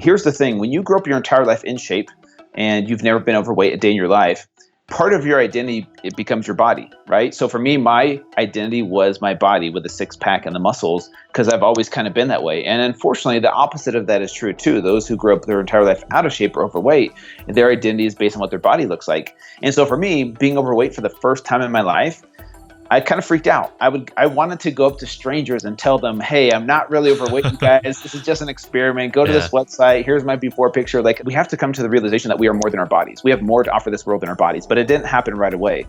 Here's the thing. When you grow up your entire life in shape and you've never been overweight a day in your life, part of your identity, it becomes your body, right? So for me, my identity was my body with the six pack and the muscles because I've always kind of been that way. And unfortunately, the opposite of that is true too. Those who grow up their entire life out of shape or overweight, their identity is based on what their body looks like. And so for me, being overweight for the first time in my life, I kind of freaked out. I wanted to go up to strangers and tell them, hey, I'm not really overweight, you guys. This is just an experiment. Go to this website. Here's my before picture. Like, we have to come to the realization that we are more than our bodies. We have more to offer this world than our bodies. But it didn't happen right away.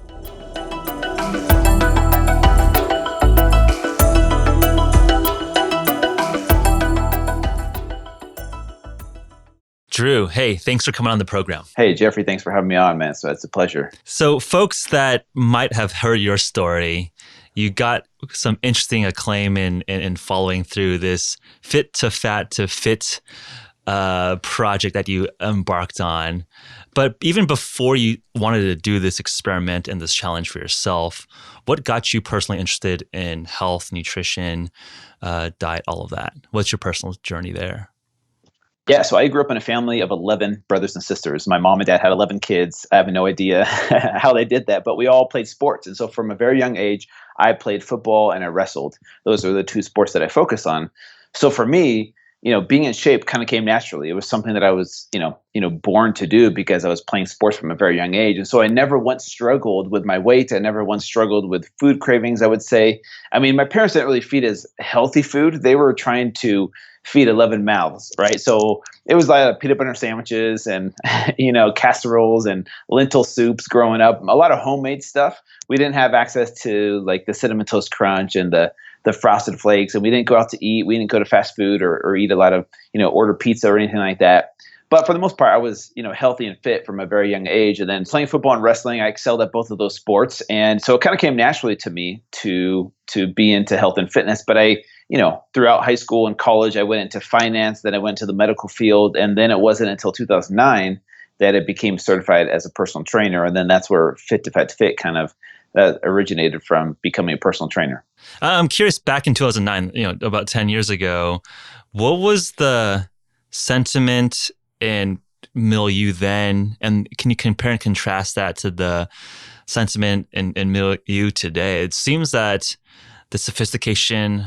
Drew, hey, thanks for coming on the program. Hey, Jeffrey, thanks for having me on, man. So it's a pleasure. So folks that might have heard your story, you got some interesting acclaim in following through this Fit to Fat to Fit project that you embarked on. But even before you wanted to do this experiment and this challenge for yourself, what got you personally interested in health, nutrition, diet, all of that? What's your personal journey there? Yeah, so I grew up in a family of 11 brothers and sisters. My mom and dad had 11 kids. I have no idea how they did that, but we all played sports. And so from a very young age, I played football and I wrestled. Those are the two sports that I focus on. So for me, being in shape kind of came naturally. It was something that I was, born to do because I was playing sports from a very young age. And so I never once struggled with my weight. I never once struggled with food cravings, I would say. I mean, my parents didn't really feed us healthy food. They were trying to feed 11 mouths, right? So it was like peanut butter sandwiches and, casseroles and lentil soups growing up, a lot of homemade stuff. We didn't have access to like the Cinnamon Toast Crunch and the Frosted Flakes, and we didn't go out to eat. We didn't go to fast food or eat a lot of, order pizza or anything like that. But for the most part, I was, healthy and fit from a very young age. And then playing football and wrestling, I excelled at both of those sports. And so it kind of came naturally to me to be into health and fitness. But throughout high school and college, I went into finance, then I went to the medical field. And then it wasn't until 2009 that it became certified as a personal trainer. And then that's where Fit to Fat to Fit kind of originated from, becoming a personal trainer. I'm curious, back in 2009, about 10 years ago, what was the sentiment and milieu then? And can you compare and contrast that to the sentiment and milieu today? It seems that the sophistication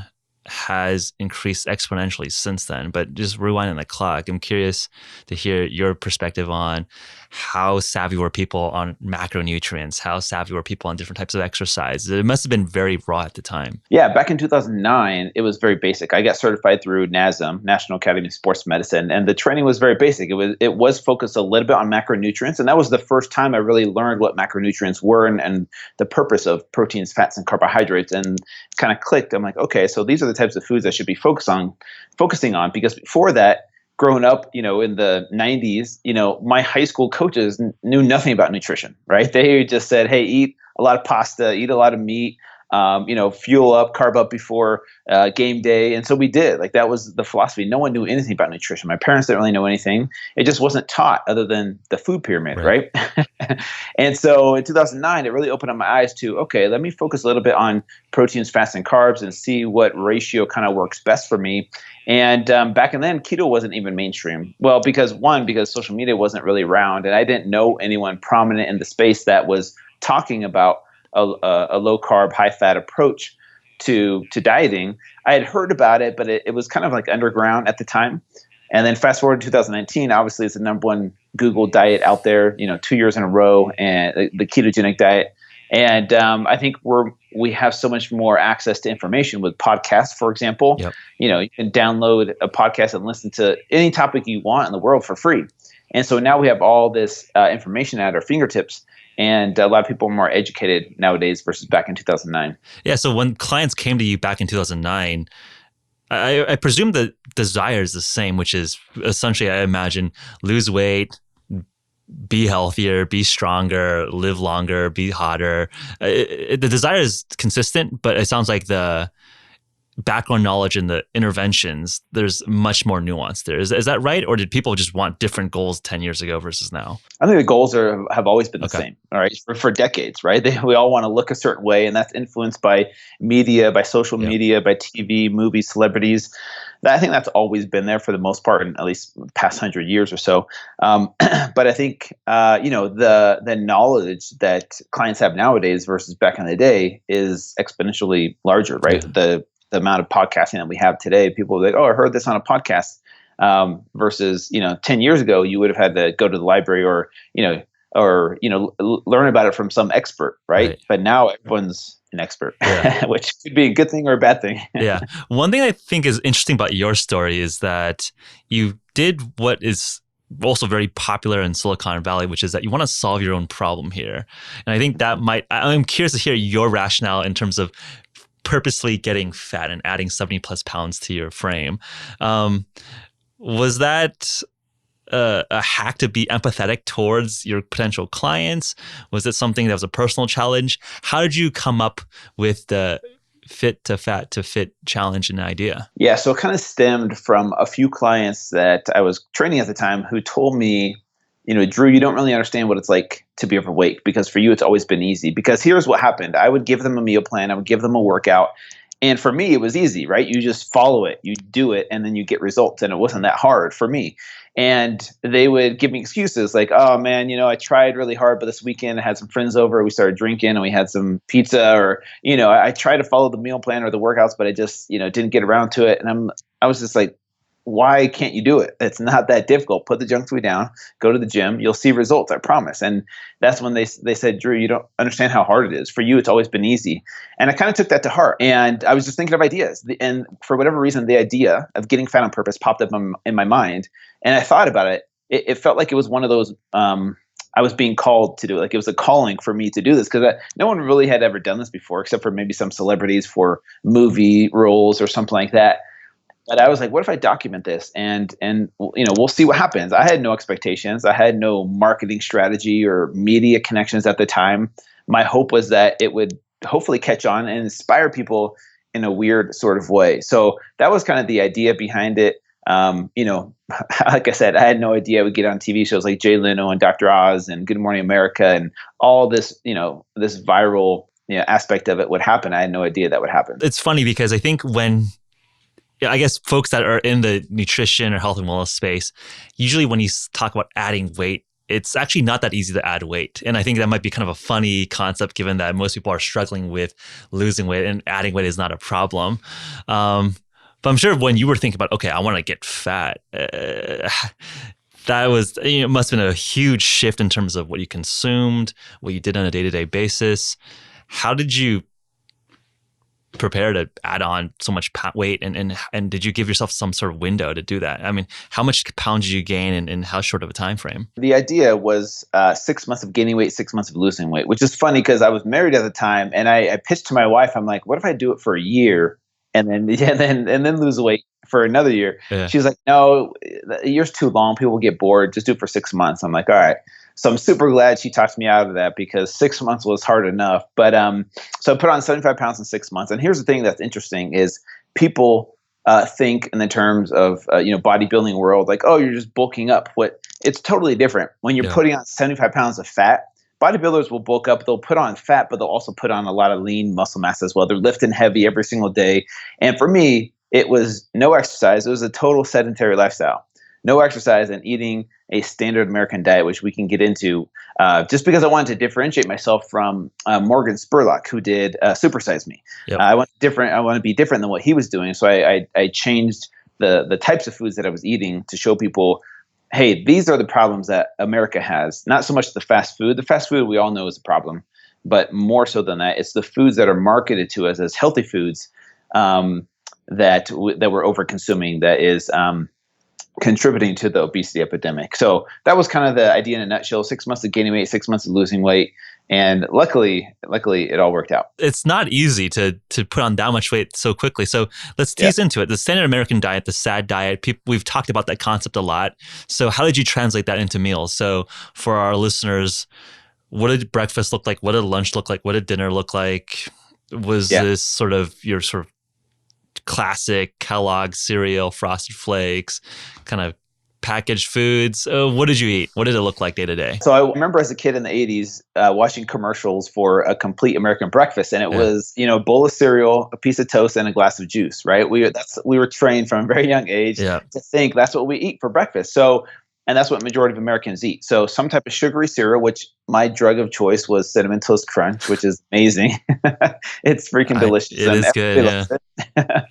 has increased exponentially since then, but just rewinding the clock, I'm curious to hear your perspective on how savvy were people on macronutrients, how savvy were people on different types of exercise. It must have been very raw at the time. Yeah, back in 2009, it was very basic. I got certified through NASM, National Academy of Sports Medicine, and the training was very basic. It was focused a little bit on macronutrients, and that was the first time I really learned what macronutrients were and the purpose of proteins, fats, and carbohydrates, and it kind of clicked. I'm like, okay, so these are the types of foods I should be focusing on, because before that, growing up, in the 90s, my high school coaches knew nothing about nutrition, right? They just said, hey, eat a lot of pasta, eat a lot of meat, fuel up, carb up before game day. And so we did. Like, that was the philosophy. No one knew anything about nutrition. My parents didn't really know anything. It just wasn't taught other than the food pyramid, right? And so in 2009, it really opened up my eyes to, okay, let me focus a little bit on proteins, fats, and carbs and see what ratio kind of works best for me. And back then, keto wasn't even mainstream. Well, because social media wasn't really around, and I didn't know anyone prominent in the space that was talking about a low carb, high fat approach to dieting. I had heard about it, but it was kind of like underground at the time. And then fast forward to 2019, obviously it's the number one Google diet out there, 2 years in a row, and the ketogenic diet. And I think we have so much more access to information with podcasts, for example. Yep. You can download a podcast and listen to any topic you want in the world for free. And so now we have all this information at our fingertips. And a lot of people are more educated nowadays versus back in 2009. Yeah. So when clients came to you back in 2009, I presume the desire is the same, which is essentially, I imagine, lose weight, be healthier, be stronger, live longer, be hotter. The desire is consistent, but it sounds like the background knowledge in the interventions, there's much more nuance there. Is that right? Or did people just want different goals 10 years ago versus now? I think the goals have always been the Okay. same, all right, for decades, right? We all want to look a certain way, and that's influenced by media, by social Yep. media, by TV, movies, celebrities. I think that's always been there for the most part, in at least the past 100 years or so. But I think the knowledge that clients have nowadays versus back in the day is exponentially larger, right? Yeah. The amount of podcasting that we have today, people are like, oh, I heard this on a podcast. Versus 10 years ago, you would have had to go to the library or learn about it from some expert, right? But now everyone's an expert, Yeah. which could be a good thing or a bad thing. Yeah. One thing I think is interesting about your story is that you did what is also very popular in Silicon Valley, which is that you want to solve your own problem here. And I think I'm curious to hear your rationale in terms of purposely getting fat and adding 70 plus pounds to your frame. Was that a hack to be empathetic towards your potential clients? Was it something that was a personal challenge? How did you come up with the fit to fat to fit challenge and idea? Yeah, so it kind of stemmed from a few clients that I was training at the time who told me, Drew, you don't really understand what it's like to be overweight, because for you, it's always been easy. Because here's what happened. I would give them a meal plan. I would give them a workout. And for me, it was easy, right? You just follow it, you do it, and then you get results. And it wasn't that hard for me. And they would give me excuses like, oh man, I tried really hard, but this weekend I had some friends over, we started drinking and we had some pizza, or, I tried to follow the meal plan or the workouts, but I just, didn't get around to it. And I was just like, why can't you do it? It's not that difficult. Put the junk food down, go to the gym, you'll see results, I promise. And that's when they said, Drew, you don't understand how hard it is. For you, it's always been easy. And I kind of took that to heart. And I was just thinking of ideas. And for whatever reason, the idea of getting fat on purpose popped up in my mind. And I thought about it. It felt like it was one of those, I was being called to do it. Like it was a calling for me to do this, because no one really had ever done this before, except for maybe some celebrities for movie roles or something like that. But I was like, what if I document this and we'll see what happens. I had no expectations. I had no marketing strategy or media connections at the time. My hope was that it would hopefully catch on and inspire people in a weird sort of way. So that was kind of the idea behind it. Like I said, I had no idea I would get on TV shows like Jay Leno and Dr. Oz and Good Morning America and all this, this viral aspect of it would happen. I had no idea that would happen. It's funny because I think I guess folks that are in the nutrition or health and wellness space, usually when you talk about adding weight, it's actually not that easy to add weight. And I think that might be kind of a funny concept, given that most people are struggling with losing weight and adding weight is not a problem. But I'm sure when you were thinking about, okay, I want to get fat, that was, it must have been a huge shift in terms of what you consumed, what you did on a day-to-day basis. How did you prepare to add on so much weight, and did you give yourself some sort of window to do that? I mean, how much pounds did you gain in how short of a time frame? The idea was 6 months of gaining weight, 6 months of losing weight, which is funny because I was married at the time, and I pitched to my wife. I'm like, what if I do it for a year and then lose weight for another year? Yeah. She's like, no, a year's too long. People will get bored. Just do it for 6 months. I'm like, all right. So I'm super glad she talked me out of that, because 6 months was hard enough. But so I put on 75 pounds in 6 months. And here's the thing that's interesting is people think in the terms of bodybuilding world, like, oh, you're just bulking up. It's totally different. When you're putting on 75 pounds of fat, bodybuilders will bulk up. They'll put on fat, but they'll also put on a lot of lean muscle mass as well. They're lifting heavy every single day. And for me, it was no exercise. It was a total sedentary lifestyle. No exercise and eating a standard American diet, which we can get into, just because I wanted to differentiate myself from Morgan Spurlock, who did Supersize Me. Yep. I want to be different than what he was doing. So I changed the types of foods that I was eating to show people, hey, these are the problems that America has. Not so much the fast food. The fast food we all know is a problem, but more so than that, it's the foods that are marketed to us as healthy foods that we're over consuming. That is contributing to the obesity epidemic. So that was kind of the idea in a nutshell. 6 months of gaining weight, 6 months of losing weight. And luckily it all worked out. It's not easy to put on that much weight so quickly. So let's tease into it. The standard American diet, the SAD diet, we've talked about that concept a lot. So how did you translate that into meals? So for our listeners, what did breakfast look like? What did lunch look like? What did dinner look like? Was this sort of your sort of classic Kellogg cereal, Frosted Flakes, kind of packaged foods. What did you eat? What did it look like day to day? So I remember as a kid in the 80s watching commercials for a complete American breakfast, and it Yeah. was, a bowl of cereal, a piece of toast, and a glass of juice, right? We were trained from a very young age Yeah. to think that's what we eat for breakfast. So, and that's what majority of Americans eat. So some type of sugary cereal, which my drug of choice was Cinnamon Toast Crunch, which is amazing. It's freaking delicious. It and is good. everybody Yeah. loves it.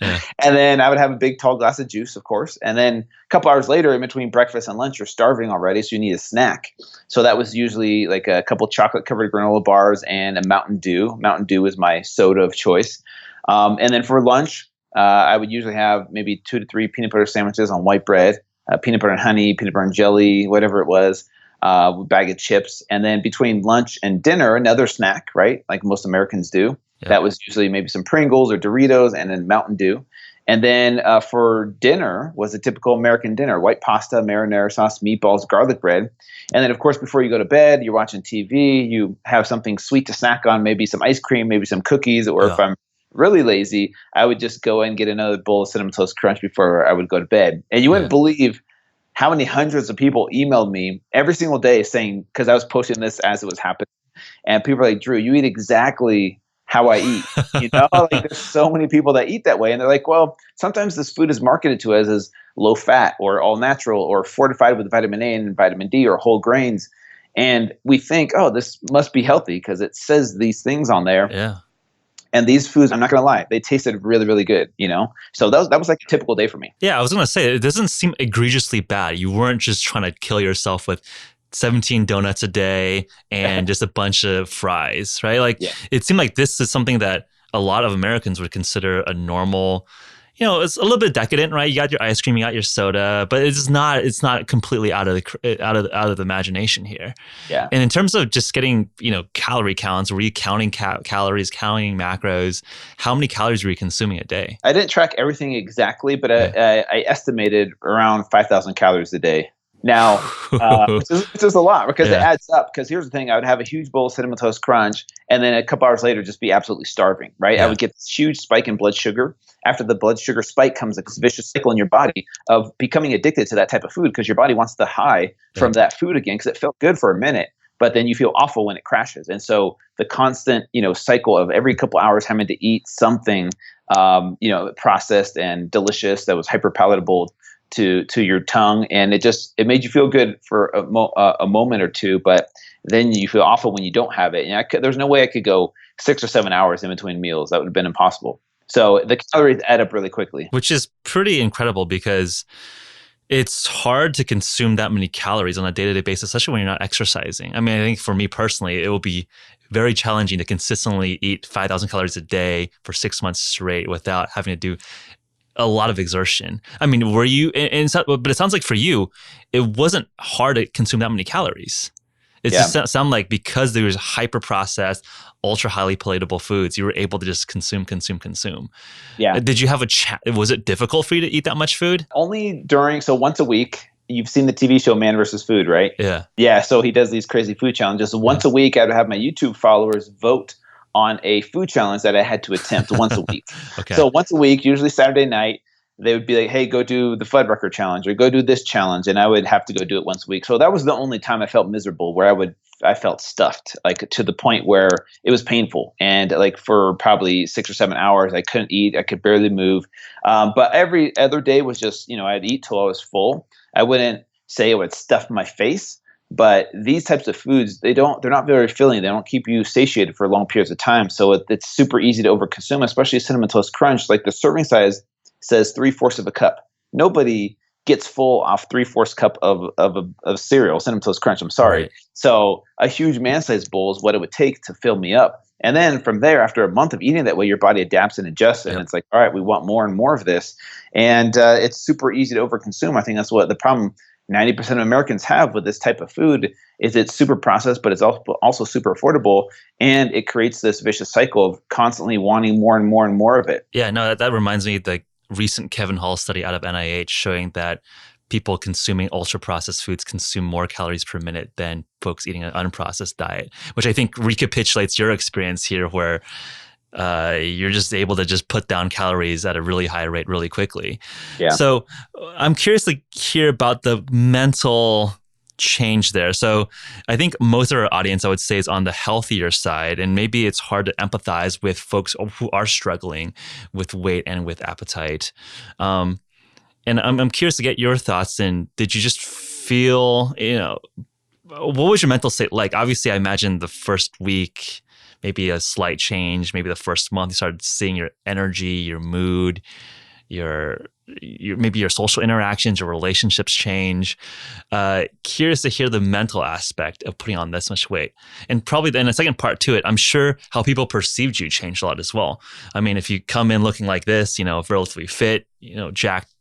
Yeah. And then I would have a big tall glass of juice, of course. And then a couple hours later, in between breakfast and lunch, you're starving already, so you need a snack. So that was usually like a couple chocolate covered granola bars and a Mountain Dew. Mountain Dew is my soda of choice. And then for lunch, I would usually have maybe 2 to 3 peanut butter sandwiches on white bread, peanut butter and honey, peanut butter and jelly, whatever it was, a bag of chips. And then between lunch and dinner, another snack, right? Like most Americans do. Yeah. That was usually maybe some Pringles or Doritos and then Mountain Dew. And then for dinner was a typical American dinner: white pasta, marinara sauce, meatballs, garlic bread. And then, of course, before you go to bed, you're watching TV, you have something sweet to snack on, maybe some ice cream, maybe some cookies, or if I'm really lazy, I would just go and get another bowl of Cinnamon Toast Crunch before I would go to bed. And you wouldn't believe how many hundreds of people emailed me every single day saying, because I was posting this as it was happening, and people are like, Drew, you eat exactly how I eat. Like there's so many people that eat that way. And they're like, well, sometimes this food is marketed to us as low fat or all natural or fortified with vitamin A and vitamin D or whole grains. And we think, oh, this must be healthy because it says these things on there. Yeah. And these foods, I'm not going to lie, they tasted really, really good, So that was like a typical day for me. Yeah, I was going to say, it doesn't seem egregiously bad. You weren't just trying to kill yourself with 17 donuts a day and just a bunch of fries, right? Like it seemed like this is something that a lot of Americans would consider a normal, it's a little bit decadent, right? You got your ice cream, you got your soda, but it's not completely out of the imagination here. Yeah. And in terms of just getting, calorie counts, were you counting calories, counting macros? How many calories were you consuming a day? I didn't track everything exactly, but I estimated around 5,000 calories a day. Now, which is a lot because it adds up. Because here's the thing: I would have a huge bowl of Cinnamon Toast Crunch, and then a couple hours later, just be absolutely starving. Right? I would get this huge spike in blood sugar. After the blood sugar spike comes a vicious cycle in your body of becoming addicted to that type of food because your body wants the high from that food again because it felt good for a minute, but then you feel awful when it crashes. And so the constant, cycle of every couple hours having to eat something, processed and delicious that was hyper palatable to your tongue, and it made you feel good for a moment or two, but then you feel awful when you don't have it. And there's no way I could go 6 or 7 hours in between meals. That would have been impossible. So the calories add up really quickly, which is pretty incredible because it's hard to consume that many calories on a day-to-day basis, especially when you're not exercising. I mean, I think for me personally, it will be very challenging to consistently eat 5,000 calories a day for 6 months straight without having to do a lot of exertion. I mean, were you, but it sounds like for you, it wasn't hard to consume that many calories. It just sounded like because there was hyper processed, ultra highly palatable foods, you were able to just consume. Yeah. Did you have was it difficult for you to eat that much food? Only so once a week. You've seen the TV show Man vs. Food, right? Yeah. Yeah. So he does these crazy food challenges. Once a week, I would have my YouTube followers vote on a food challenge that I had to attempt once a week. Okay. So once a week, usually Saturday night, they would be like, hey, go do the Fuddrucker challenge or go do this challenge. And I would have to go do it once a week. So that was the only time I felt miserable, where I felt stuffed, like to the point where it was painful. And like for probably 6 or 7 hours, I couldn't eat. I could barely move. But every other day was just, I'd eat till I was full. I wouldn't say it would stuff my face. But these types of foods, they're not very filling. They don't keep you satiated for long periods of time. So it's super easy to overconsume, especially Cinnamon Toast Crunch. Like the serving size says 3/4 of a cup. Nobody gets full off 3/4 cup of cereal, Cinnamon Toast Crunch. I'm sorry. Right. So a huge man-sized bowl is what it would take to fill me up. And then from there, after a month of eating that way, your body adapts and adjusts, and it's like, all right, we want more and more of this. And it's super easy to overconsume. I think that's what the problem 90% of Americans have with this type of food is it's super processed, but it's also super affordable. And it creates this vicious cycle of constantly wanting more and more and more of it. Yeah, no, that reminds me of the recent Kevin Hall study out of NIH showing that people consuming ultra processed foods consume more calories per minute than folks eating an unprocessed diet, which I think recapitulates your experience here where you're just able to just put down calories at a really high rate really quickly. Yeah. So I'm curious to hear about the mental change there. So I think most of our audience, I would say, is on the healthier side, and maybe it's hard to empathize with folks who are struggling with weight and with appetite. And I'm curious to get your thoughts. And did you just feel, what was your mental state like? Obviously, I imagine the first week, maybe a slight change. Maybe the first month, you started seeing your energy, your mood, your maybe your social interactions, your relationships change. Curious to hear the mental aspect of putting on this much weight. And probably then a second part to it, I'm sure how people perceived you changed a lot as well. I mean, if you come in looking like this, relatively fit, jacked,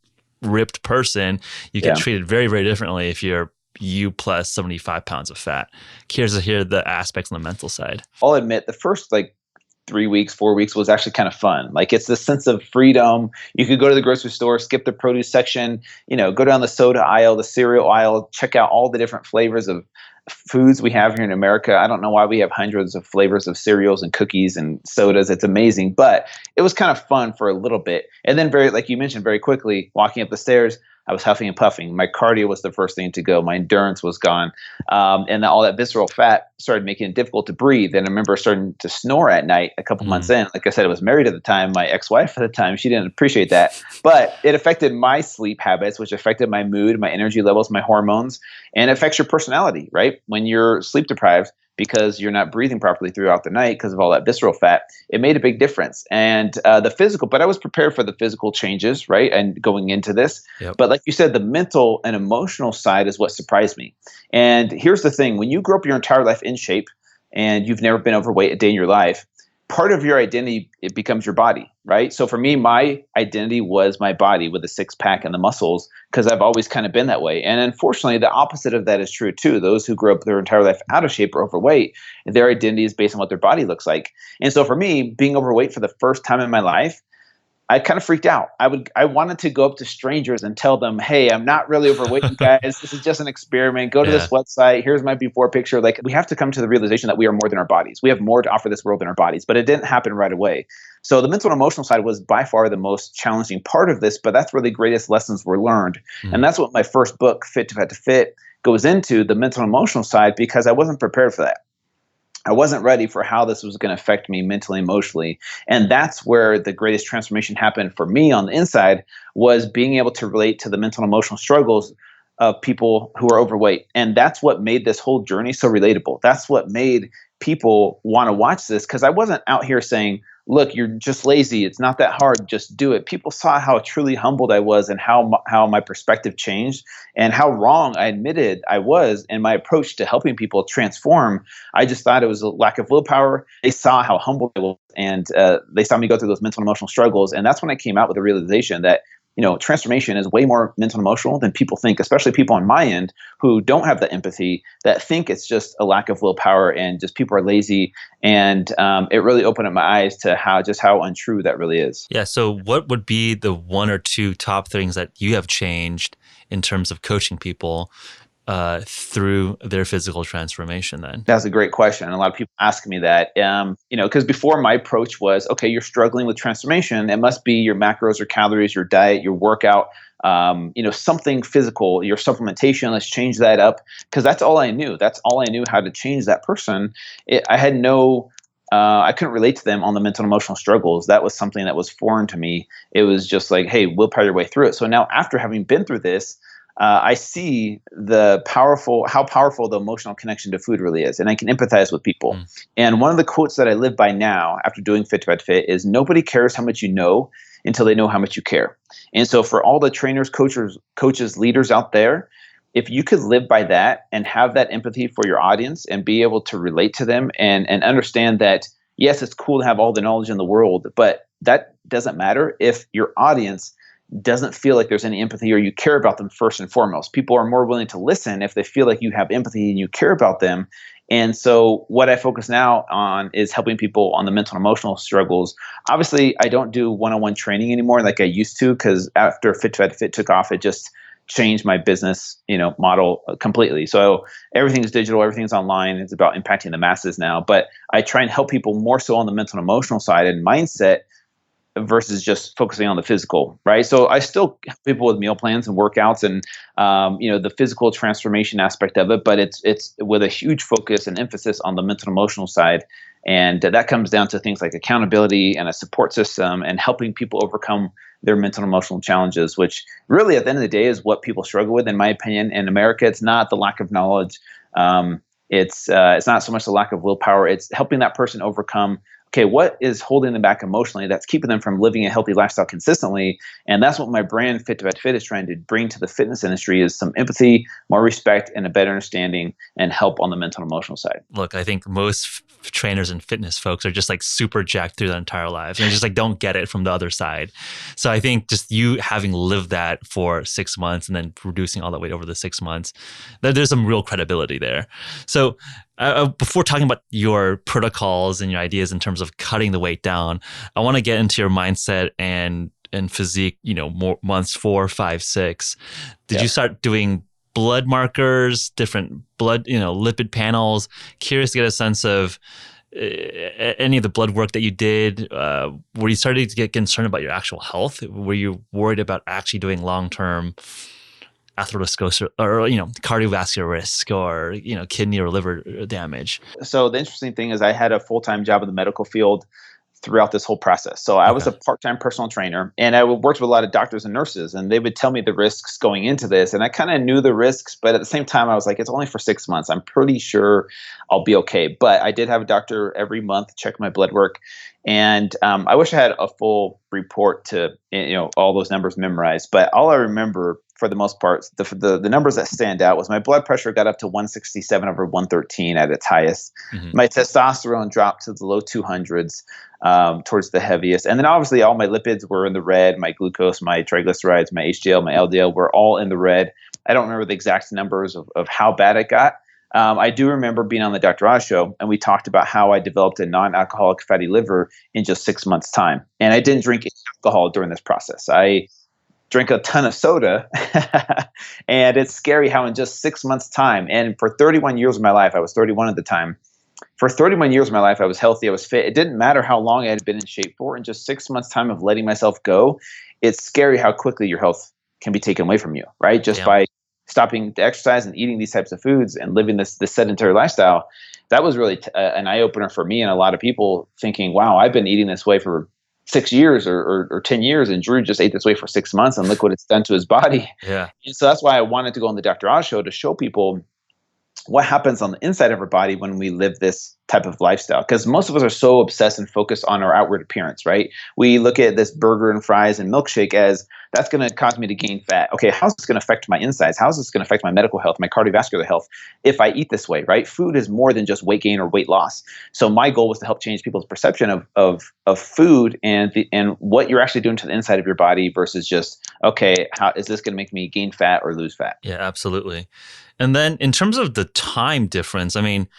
ripped person, you get treated very, very differently if you're you plus 75 pounds of fat. Curious to hear the aspects on the mental side. I'll admit the first 3 weeks, 4 weeks was actually kind of fun. It's this sense of freedom. You could go to the grocery store, skip the produce section, go down the soda aisle, the cereal aisle, check out all the different flavors of foods we have here in America. I don't know why we have hundreds of flavors of cereals and cookies and sodas. It's amazing, but it was kind of fun for a little bit. And then like you mentioned, very quickly, walking up the stairs, I was huffing and puffing. My cardio was the first thing to go. My endurance was gone. And all that visceral fat started making it difficult to breathe. And I remember starting to snore at night a couple months in. Like I said, I was married at the time. My ex-wife at the time, she didn't appreciate that. But it affected my sleep habits, which affected my mood, my energy levels, my hormones, and it affects your personality, right? When you're sleep deprived, because you're not breathing properly throughout the night because of all that visceral fat, it made a big difference. And the physical, but I was prepared for the physical changes, right? And going into this. Yep. But like you said, the mental and emotional side is what surprised me. And here's the thing, when you grow up your entire life in shape and you've never been overweight a day in your life, part of your identity, it becomes your body, right? So for me, my identity was my body with the six pack and the muscles because I've always kind of been that way. And unfortunately, the opposite of that is true too. Those who grow up their entire life out of shape or overweight, their identity is based on what their body looks like. And so for me, being overweight for the first time in my life, I kind of freaked out. I wanted to go up to strangers and tell them, hey, I'm not really overweight, you guys. This is just an experiment. Go to this website. Here's my before picture. We have to come to the realization that we are more than our bodies. We have more to offer this world than our bodies, but it didn't happen right away. So the mental and emotional side was by far the most challenging part of this, but that's where the greatest lessons were learned. And that's what my first book, Fit to Fat to Fit, goes into, the mental and emotional side, because I wasn't prepared for that. I wasn't ready for how this was going to affect me mentally, emotionally. And that's where the greatest transformation happened for me on the inside, was being able to relate to the mental and emotional struggles of people who are overweight. And that's what made this whole journey so relatable. That's what made people want to watch this, because I wasn't out here saying, look, you're just lazy. It's not that hard. Just do it. People saw how truly humbled I was and how my perspective changed and how wrong I admitted I was in my approach to helping people transform. I just thought it was a lack of willpower. They saw how humble I was, and they saw me go through those mental and emotional struggles. And that's when I came out with the realization that transformation is way more mental and emotional than people think, especially people on my end who don't have the empathy, that think it's just a lack of willpower and just people are lazy. And it really opened up my eyes to how untrue that really is. Yeah. So what would be the one or two top things that you have changed in terms of coaching people through their physical transformation then? That's a great question. And a lot of people ask me that, because before my approach was, okay, you're struggling with transformation. It must be your macros or calories, your diet, your workout, something physical, your supplementation. Let's change that up. Because that's all I knew. That's all I knew how to change that person. I had I couldn't relate to them on the mental and emotional struggles. That was something that was foreign to me. It was just like, hey, willpower your way through it. So now after having been through this, I see how powerful the emotional connection to food really is, and I can empathize with people. And one of the quotes that I live by now, after doing Fit to Fat to Fit, is nobody cares how much you know until they know how much you care. And so, for all the trainers, coaches, leaders out there, if you could live by that and have that empathy for your audience and be able to relate to them and understand that, yes, it's cool to have all the knowledge in the world, but that doesn't matter if your audience doesn't feel like there's any empathy or you care about them first and foremost. People are more willing to listen if they feel like you have empathy and you care about them. And so what I focus now on is helping people on the mental and emotional struggles. Obviously, I don't do one-on-one training anymore like I used to, because after Fit to Fat to Fit took off, it just change my business, model completely. So everything's digital, everything's online. It's about impacting the masses now. But I try and help people more so on the mental and emotional side and mindset versus just focusing on the physical, right? So I still help people with meal plans and workouts and the physical transformation aspect of it, but it's with a huge focus and emphasis on the mental and emotional side. And that comes down to things like accountability and a support system and helping people overcome their mental and emotional challenges, which really at the end of the day is what people struggle with, in my opinion. In America, it's not the lack of knowledge. It's not so much the lack of willpower. It's helping that person overcome, okay, what is holding them back emotionally that's keeping them from living a healthy lifestyle consistently? And that's what my brand Fit to Vet Fit is trying to bring to the fitness industry, is some empathy, more respect, and a better understanding and help on the mental and emotional side. Look, I think most trainers and fitness folks are just like super jacked through their entire lives and just like don't get it from the other side. So I think just you having lived that for 6 months and then reducing all that weight over the 6 months, there's some real credibility there. So before talking about your protocols and your ideas in terms of cutting the weight down, I want to get into your mindset and physique, more months 4, 5, 6. Did you start doing blood markers, different blood, lipid panels? Curious to get a sense of any of the blood work that you did. Were you starting to get concerned about your actual health? Were you worried about actually doing long-term atherosclerosis or cardiovascular risk or kidney or liver damage? So the interesting thing is I had a full-time job in the medical field throughout this whole process. So I was a part-time personal trainer, and I worked with a lot of doctors and nurses, and they would tell me the risks going into this. And I kind of knew the risks, but at the same time, I was like, it's only for 6 months. I'm pretty sure I'll be okay. But I did have a doctor every month check my blood work. And I wish I had a full report to, all those numbers memorized. But all I remember for the most part, the numbers that stand out was my blood pressure got up to 167/113 at its highest. Mm-hmm. My testosterone dropped to the low 200s, towards the heaviest. And then obviously all my lipids were in the red. My glucose, my triglycerides, my HDL, my LDL were all in the red. I don't remember the exact numbers of how bad it got. I do remember being on the Dr. Oz show, and we talked about how I developed a non-alcoholic fatty liver in just 6 months' time. And I didn't drink alcohol during this process. I drank a ton of soda, and it's scary how in just 6 months' time, and for 31 years of my life, I was 31 at the time, for 31 years of my life, I was healthy, I was fit. It didn't matter how long I had been in shape for. In just 6 months' time of letting myself go, it's scary how quickly your health can be taken away from you, right? Just by stopping to exercise and eating these types of foods and living this sedentary lifestyle. That was really an eye-opener for me and a lot of people, thinking, wow, I've been eating this way for 6 years or 10 years, and Drew just ate this way for 6 months, and look what it's done to his body. Yeah. And so that's why I wanted to go on the Dr. Oz show, to show people what happens on the inside of our body when we live this type of lifestyle. Because most of us are so obsessed and focused on our outward appearance, right? We look at this burger and fries and milkshake as, that's going to cause me to gain fat. Okay, how's this going to affect my insides? How's this going to affect my medical health, my cardiovascular health if I eat this way, right? Food is more than just weight gain or weight loss. So my goal was to help change people's perception of food and what you're actually doing to the inside of your body versus just, okay, how is this going to make me gain fat or lose fat? Yeah, absolutely. And then in terms of the time difference, I mean,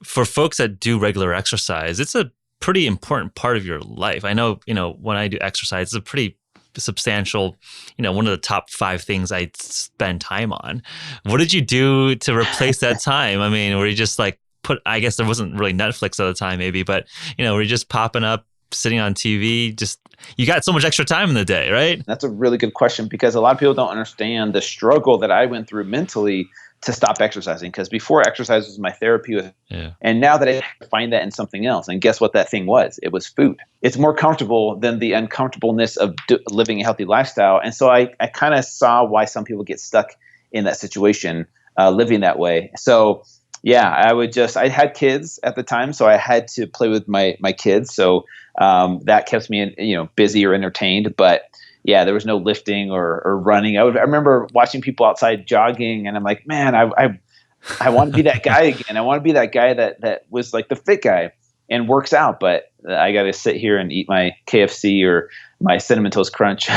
for folks that do regular exercise, it's a pretty important part of your life. I know, when I do exercise, it's a pretty substantial, one of the top 5 things I spend time on. What did you do to replace that time? I mean, were you just like I guess there wasn't really Netflix at the time maybe, but, were you just popping up, sitting on TV, you got so much extra time in the day, right? That's a really good question, because a lot of people don't understand the struggle that I went through mentally to stop exercising. Because before, exercise was my therapy, and now that I find that in something else, and guess what that thing was? It was food. It's more comfortable than the uncomfortableness of living a healthy lifestyle. And so I kind of saw why some people get stuck in that situation, living that way. So yeah, I had kids at the time, so I had to play with my kids. So that kept me, busy or entertained. But yeah, there was no lifting or running. I remember watching people outside jogging, and I'm like, man, I want to be that guy again. I want to be that guy that was like the fit guy and works out, but I got to sit here and eat my KFC or my Cinnamon Toast Crunch.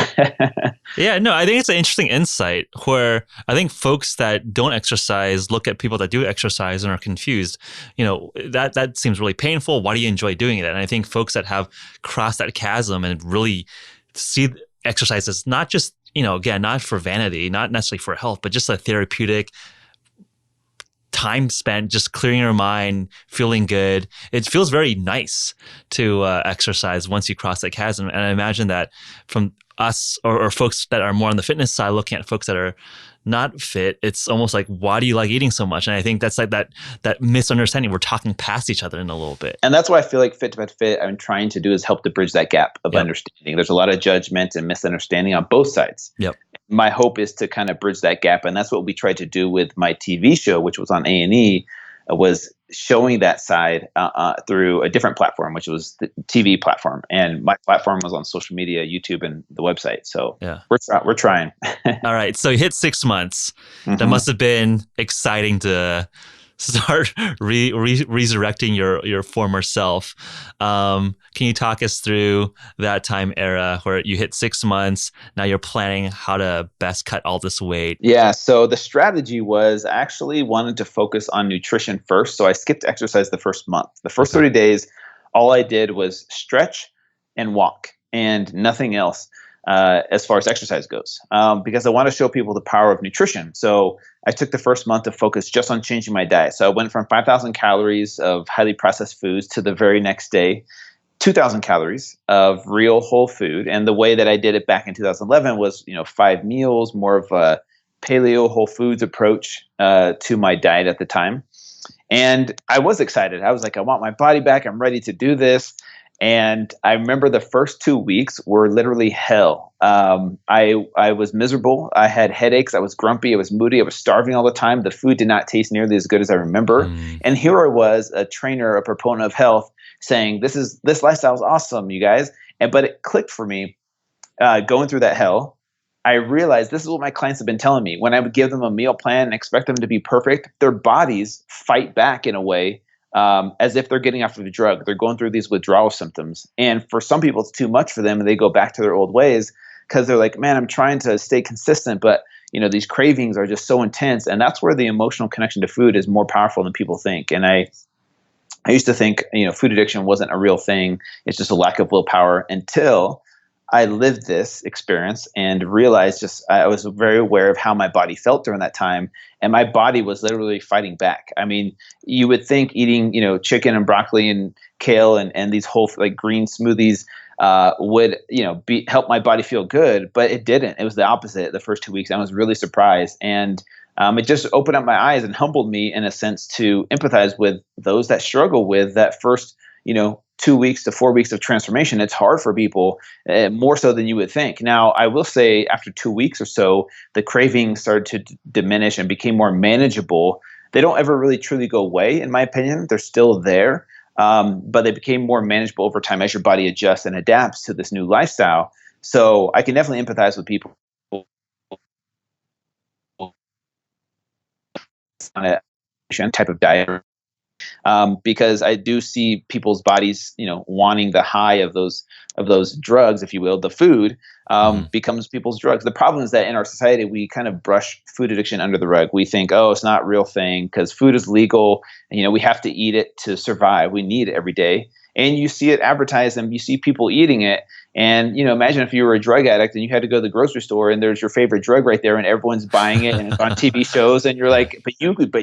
Yeah, no, I think it's an interesting insight where I think folks that don't exercise look at people that do exercise and are confused. That seems really painful. Why do you enjoy doing it? And I think folks that have crossed that chasm and really see exercise as not just again, not for vanity, not necessarily for health, but just a therapeutic time spent just clearing your mind, feeling good. It feels very nice to exercise once you cross that chasm. And I imagine that from us or folks that are more on the fitness side, looking at folks that are not fit, it's almost like, why do you like eating so much? And I think that's like that misunderstanding. We're talking past each other in a little bit. And that's why I feel like Fit to Fit I'm trying to do is help to bridge that gap of understanding. There's a lot of judgment and misunderstanding on both sides. Yep. My hope is to kind of bridge that gap. And that's what we tried to do with my TV show, which was on A&E, was showing that side through a different platform, which was the TV platform. And my platform was on social media, YouTube, and the website. So we're trying. All right. So you hit 6 months. Mm-hmm. That must have been exciting to start resurrecting your former self. Can you talk us through that time era where you hit 6 months? Now you're planning how to best cut all this weight. Yeah. So the strategy was I actually wanted to focus on nutrition first. So I skipped exercise the first month. The first 30 days, all I did was stretch and walk and nothing else. As far as exercise goes, because I want to show people the power of nutrition. So I took the first month to focus just on changing my diet. So I went from 5,000 calories of highly processed foods to the very next day, 2,000 calories of real whole food. And the way that I did it back in 2011 was, 5 meals, more of a paleo whole foods approach to my diet at the time. And I was excited. I was like, I want my body back. I'm ready to do this. And I remember the first 2 weeks were literally hell. I was miserable. I had headaches. I was grumpy. I was moody. I was starving all the time. The food did not taste nearly as good as I remember. And here I was, a trainer, a proponent of health, saying, this lifestyle is awesome, you guys. But it clicked for me going through that hell. I realized this is what my clients have been telling me. When I would give them a meal plan and expect them to be perfect, their bodies fight back in a way as if they're getting off of a drug. They're going through these withdrawal symptoms. And for some people, it's too much for them and they go back to their old ways because they're like, man, I'm trying to stay consistent, but these cravings are just so intense. And that's where the emotional connection to food is more powerful than people think. And I used to think, food addiction wasn't a real thing. It's just a lack of willpower until I lived this experience and realized I was very aware of how my body felt during that time. And my body was literally fighting back. I mean, you would think eating, chicken and broccoli and kale and these whole green smoothies would, help my body feel good, but it didn't. It was the opposite the first 2 weeks. I was really surprised. And it just opened up my eyes and humbled me in a sense to empathize with those that struggle with that first, 2 weeks to 4 weeks of transformation. It's hard for people, more so than you would think. Now, I will say after 2 weeks or so, the cravings started to diminish and became more manageable. They don't ever really truly go away, in my opinion. They're still there, but they became more manageable over time as your body adjusts and adapts to this new lifestyle. So I can definitely empathize with people on a type of diet. Because I do see people's bodies, wanting the high of those drugs, if you will. The food becomes people's drugs. The problem is that in our society, we kind of brush food addiction under the rug. We think, oh, it's not a real thing because food is legal. And, we have to eat it to survive. We need it every day. And you see it advertised and you see people eating it. And, imagine if you were a drug addict and you had to go to the grocery store and there's your favorite drug right there and everyone's buying it and it's on TV shows and you're like, but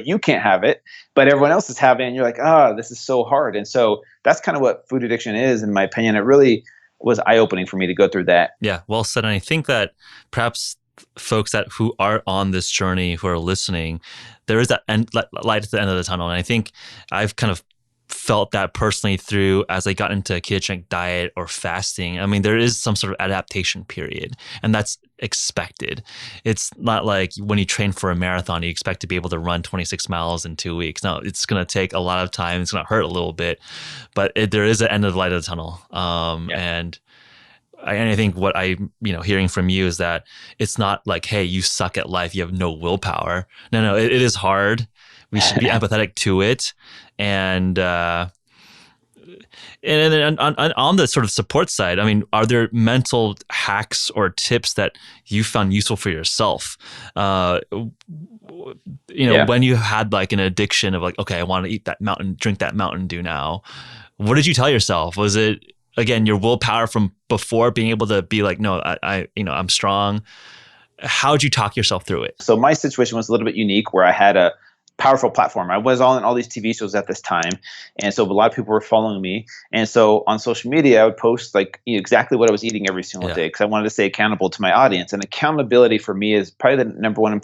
you can't have it, but everyone else is having it. And you're like, this is so hard. And so that's kind of what food addiction is, in my opinion. It really was eye-opening for me to go through that. Yeah, well said. And I think that perhaps folks who are on this journey, who are listening, there is that light at the end of the tunnel. And I think I've kind of felt that personally through as I got into a ketogenic diet or fasting. I mean, there is some sort of adaptation period, and that's expected. It's not like when you train for a marathon, you expect to be able to run 26 miles in 2 weeks. No, it's going to take a lot of time. It's going to hurt a little bit, but there is an end of the light of the tunnel. And I think what I'm hearing from you is that it's not like, hey, you suck at life, you have no willpower. No, it is hard. We should be empathetic to it. And then on the sort of support side, I mean, are there mental hacks or tips that you found useful for yourself? When you had like an addiction of like, okay, I want to eat that mountain, drink that Mountain Dew now. What did you tell yourself? Was it, again, your willpower from before being able to be like, no, I'm strong. How'd you talk yourself through it? So my situation was a little bit unique where I had a powerful platform. I was on all these TV shows at this time. And so a lot of people were following me. And so on social media, I would post like exactly what I was eating every single day because I wanted to stay accountable to my audience. And accountability for me is probably the number one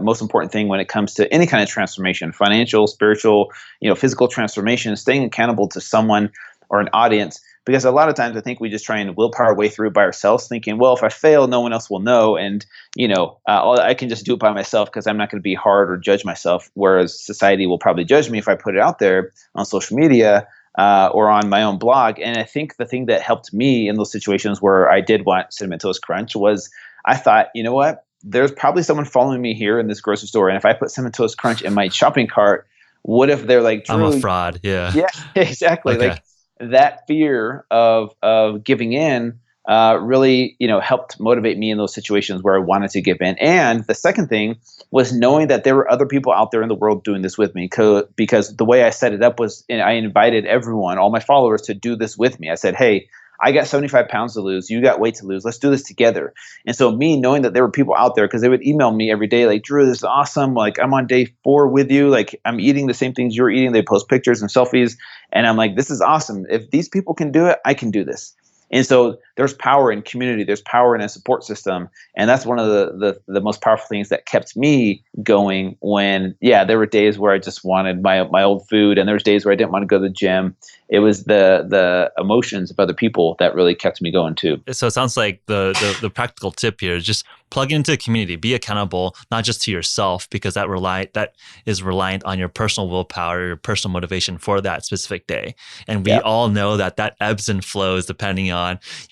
most important thing when it comes to any kind of transformation, financial, spiritual, physical transformation, staying accountable to someone or an audience. Because a lot of times I think we just try and willpower our way through it by ourselves thinking, well, if I fail, no one else will know. And, I can just do it by myself because I'm not going to be hard or judge myself. Whereas society will probably judge me if I put it out there on social media or on my own blog. And I think the thing that helped me in those situations where I did want Cinnamon Toast Crunch was I thought, you know what? There's probably someone following me here in this grocery store. And if I put Cinnamon Toast Crunch in my shopping cart, what if they're like, Drew, I'm a fraud. Yeah. Yeah, exactly. Okay. Like, that fear of giving in really helped motivate me in those situations where I wanted to give in. And the second thing was knowing that there were other people out there in the world doing this with me, because the way I set it up was I invited everyone, all my followers, to do this with me. I said, hey, I got 75 pounds to lose. You got weight to lose. Let's do this together. And so me knowing that there were people out there, because they would email me every day like, Drew, this is awesome. Like, I'm on day 4 with you. Like, I'm eating the same things you're eating. They post pictures and selfies. And I'm like, this is awesome. If these people can do it, I can do this. And so there's power in community. There's power in a support system. And that's one of the most powerful things that kept me going when, there were days where I just wanted my old food. And there was days where I didn't want to go to the gym. It was the emotions of other people that really kept me going too. So it sounds like the practical tip here is just plug into a community, be accountable, not just to yourself, because that is reliant on your personal willpower, your personal motivation for that specific day. And we all know that ebbs and flows depending on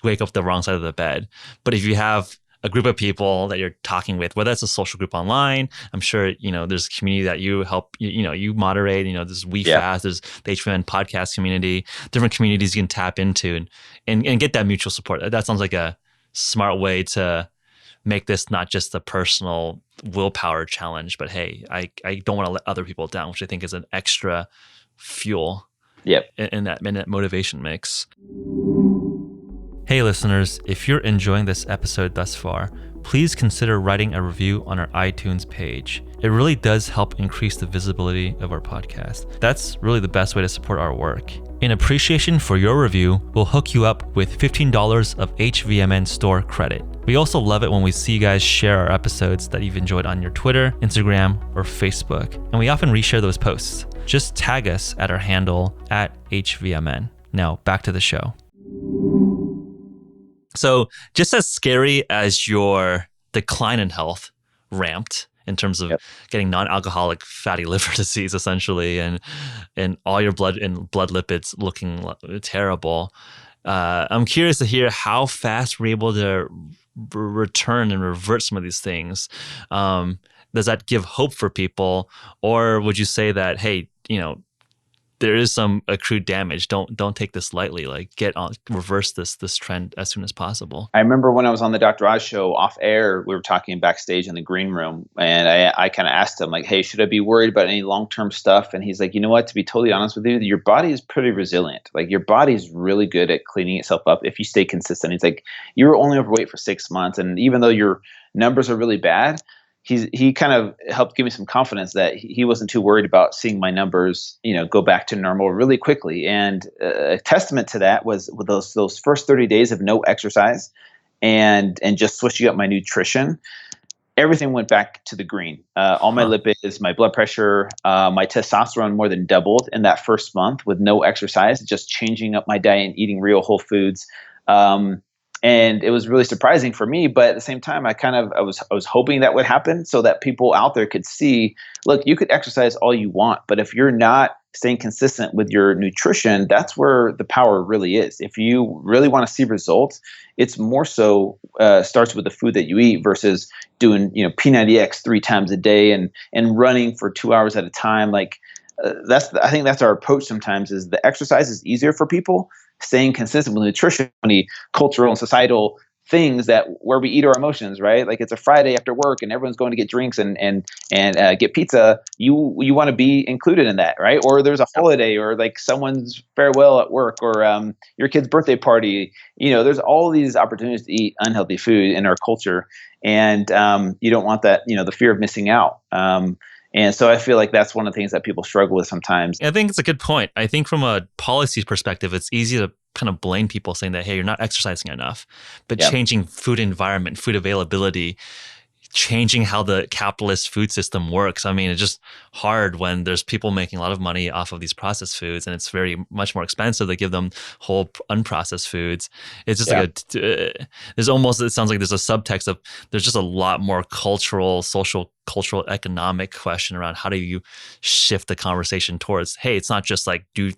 you wake up the wrong side of the bed. But if you have a group of people that you're talking with, whether it's a social group online, I'm sure, there's a community that you help, you moderate, there's WeFast, there's the HVMN podcast community, different communities you can tap into and get that mutual support. That sounds like a smart way to make this not just a personal willpower challenge, but hey, I don't want to let other people down, which I think is an extra fuel in that motivation mix. Hey listeners, if you're enjoying this episode thus far, please consider writing a review on our iTunes page. It really does help increase the visibility of our podcast. That's really the best way to support our work. In appreciation for your review, we'll hook you up with $15 of HVMN store credit. We also love it when we see you guys share our episodes that you've enjoyed on your Twitter, Instagram, or Facebook. And we often reshare those posts. Just tag us at our handle @HVMN. Now back to the show. So just as scary as your decline in health ramped in terms of getting non-alcoholic fatty liver disease, essentially, and all your blood lipids looking terrible, I'm curious to hear how fast we're able to return and revert some of these things. Does that give hope for people, or would you say that, hey, there is some accrued damage. Don't take this lightly. Like, reverse this trend as soon as possible. I remember when I was on the Dr. Oz show off air, we were talking backstage in the green room, and I kind of asked him like, hey, should I be worried about any long-term stuff? And he's like, you know what, to be totally honest with you, your body is pretty resilient. Like, your body's really good at cleaning itself up if you stay consistent. He's like, you were only overweight for 6 months, and even though your numbers are really bad, he kind of helped give me some confidence that he wasn't too worried about seeing my numbers, go back to normal really quickly. And a testament to that was with those first 30 days of no exercise and just switching up my nutrition. Everything went back to the green. All my lipids, my blood pressure, my testosterone more than doubled in that first month with no exercise, just changing up my diet and eating real whole foods. And it was really surprising for me, but at the same time, I was hoping that would happen so that people out there could see, look, you could exercise all you want, but if you're not staying consistent with your nutrition, that's where the power really is. If you really want to see results, it's more so starts with the food that you eat versus doing P90X 3 times a day and running for 2 hours at a time. Like I think that's our approach sometimes. Is the exercise is easier for people. Staying consistent with nutrition, the cultural and societal things that where we eat our emotions, right? Like it's a Friday after work and everyone's going to get drinks and get pizza. You want to be included in that, right? Or there's a holiday or like someone's farewell at work or your kid's birthday party. There's all these opportunities to eat unhealthy food in our culture, and you don't want that. The fear of missing out. And so I feel like that's one of the things that people struggle with sometimes. I think it's a good point. I think from a policy perspective, it's easy to kind of blame people saying that, hey, you're not exercising enough. But changing food environment, food availability, changing how the capitalist food system works. I mean, it's just hard when there's people making a lot of money off of these processed foods, and it's very much more expensive to give them whole unprocessed foods. It's just there's almost, it sounds like there's a subtext of, there's just a lot more cultural, social, cultural, economic question around how do you shift the conversation towards, hey, it's not just like do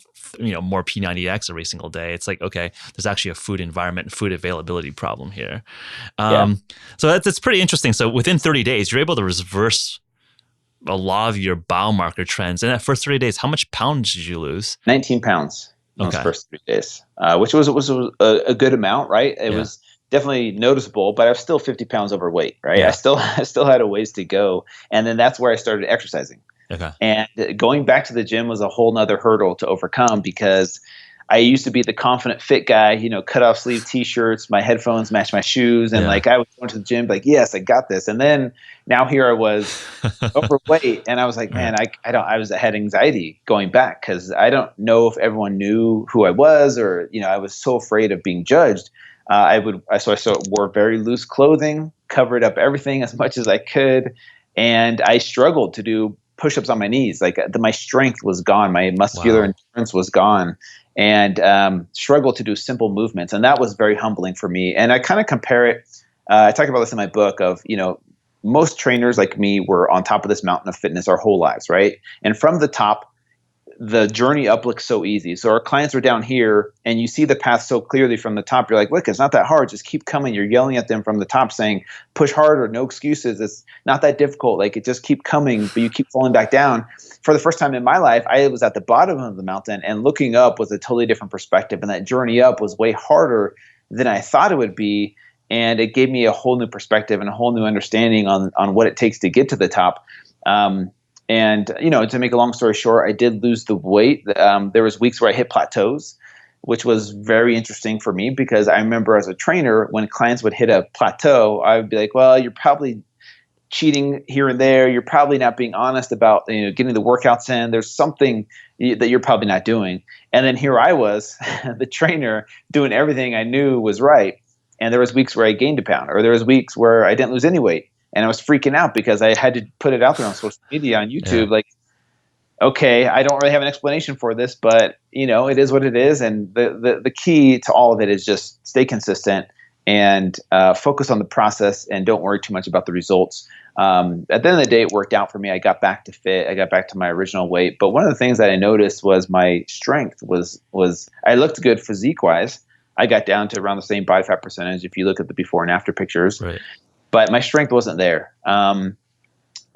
more P90X every single day. It's like, okay, there's actually a food environment, food availability problem here. So that's pretty interesting. So within 30 days, you're able to reverse a lot of your biomarker trends. In that first 30 days, how much pounds did you lose? 19 pounds in those first 3 days, which was a good amount, right? It was definitely noticeable, but I was still 50 pounds overweight, right? I still had a ways to go. And then that's where I started exercising. Okay. And going back to the gym was a whole nother hurdle to overcome, because I used to be the confident fit guy, cut off sleeve t-shirts, my headphones matched my shoes. And like, I was going to the gym, like, yes, I got this. And then now here I was overweight, and I was like, man, I had anxiety going back, because I don't know if everyone knew who I was, or, I was so afraid of being judged. I wore very loose clothing, covered up everything as much as I could. And I struggled to do push-ups on my knees. Like my strength was gone. My muscular endurance was gone, and struggled to do simple movements. And that was very humbling for me. And I kind of compare it. I talk about this in my book of, most trainers like me were on top of this mountain of fitness our whole lives, right? And from the top, the journey up looks so easy. So our clients are down here, and you see the path so clearly from the top. You're like, look, it's not that hard. Just keep coming. You're yelling at them from the top saying, push harder, no excuses. It's not that difficult. Like, it just keep coming, but you keep falling back down. For the first time in my life, I was at the bottom of the mountain, and looking up was a totally different perspective. And that journey up was way harder than I thought it would be. And it gave me a whole new perspective and a whole new understanding on what it takes to get to the top. And, to make a long story short, I did lose the weight. There was weeks where I hit plateaus, which was very interesting for me, because I remember as a trainer, when clients would hit a plateau, I would be like, well, you're probably cheating here and there. You're probably not being honest about, getting the workouts in. There's something that you're probably not doing. And then here I was, the trainer, doing everything I knew was right. And there was weeks where I gained a pound, or there was weeks where I didn't lose any weight. And I was freaking out because I had to put it out there on social media, on YouTube. Like, okay, I don't really have an explanation for this, but it is what it is. And the key to all of it is just stay consistent and focus on the process, and don't worry too much about the results. At the end of the day, it worked out for me. I got back to fit. I got back to my original weight. But one of the things that I noticed was my strength was I looked good physique wise. I got down to around the same body fat percentage if you look at the before and after pictures. Right. But my strength wasn't there.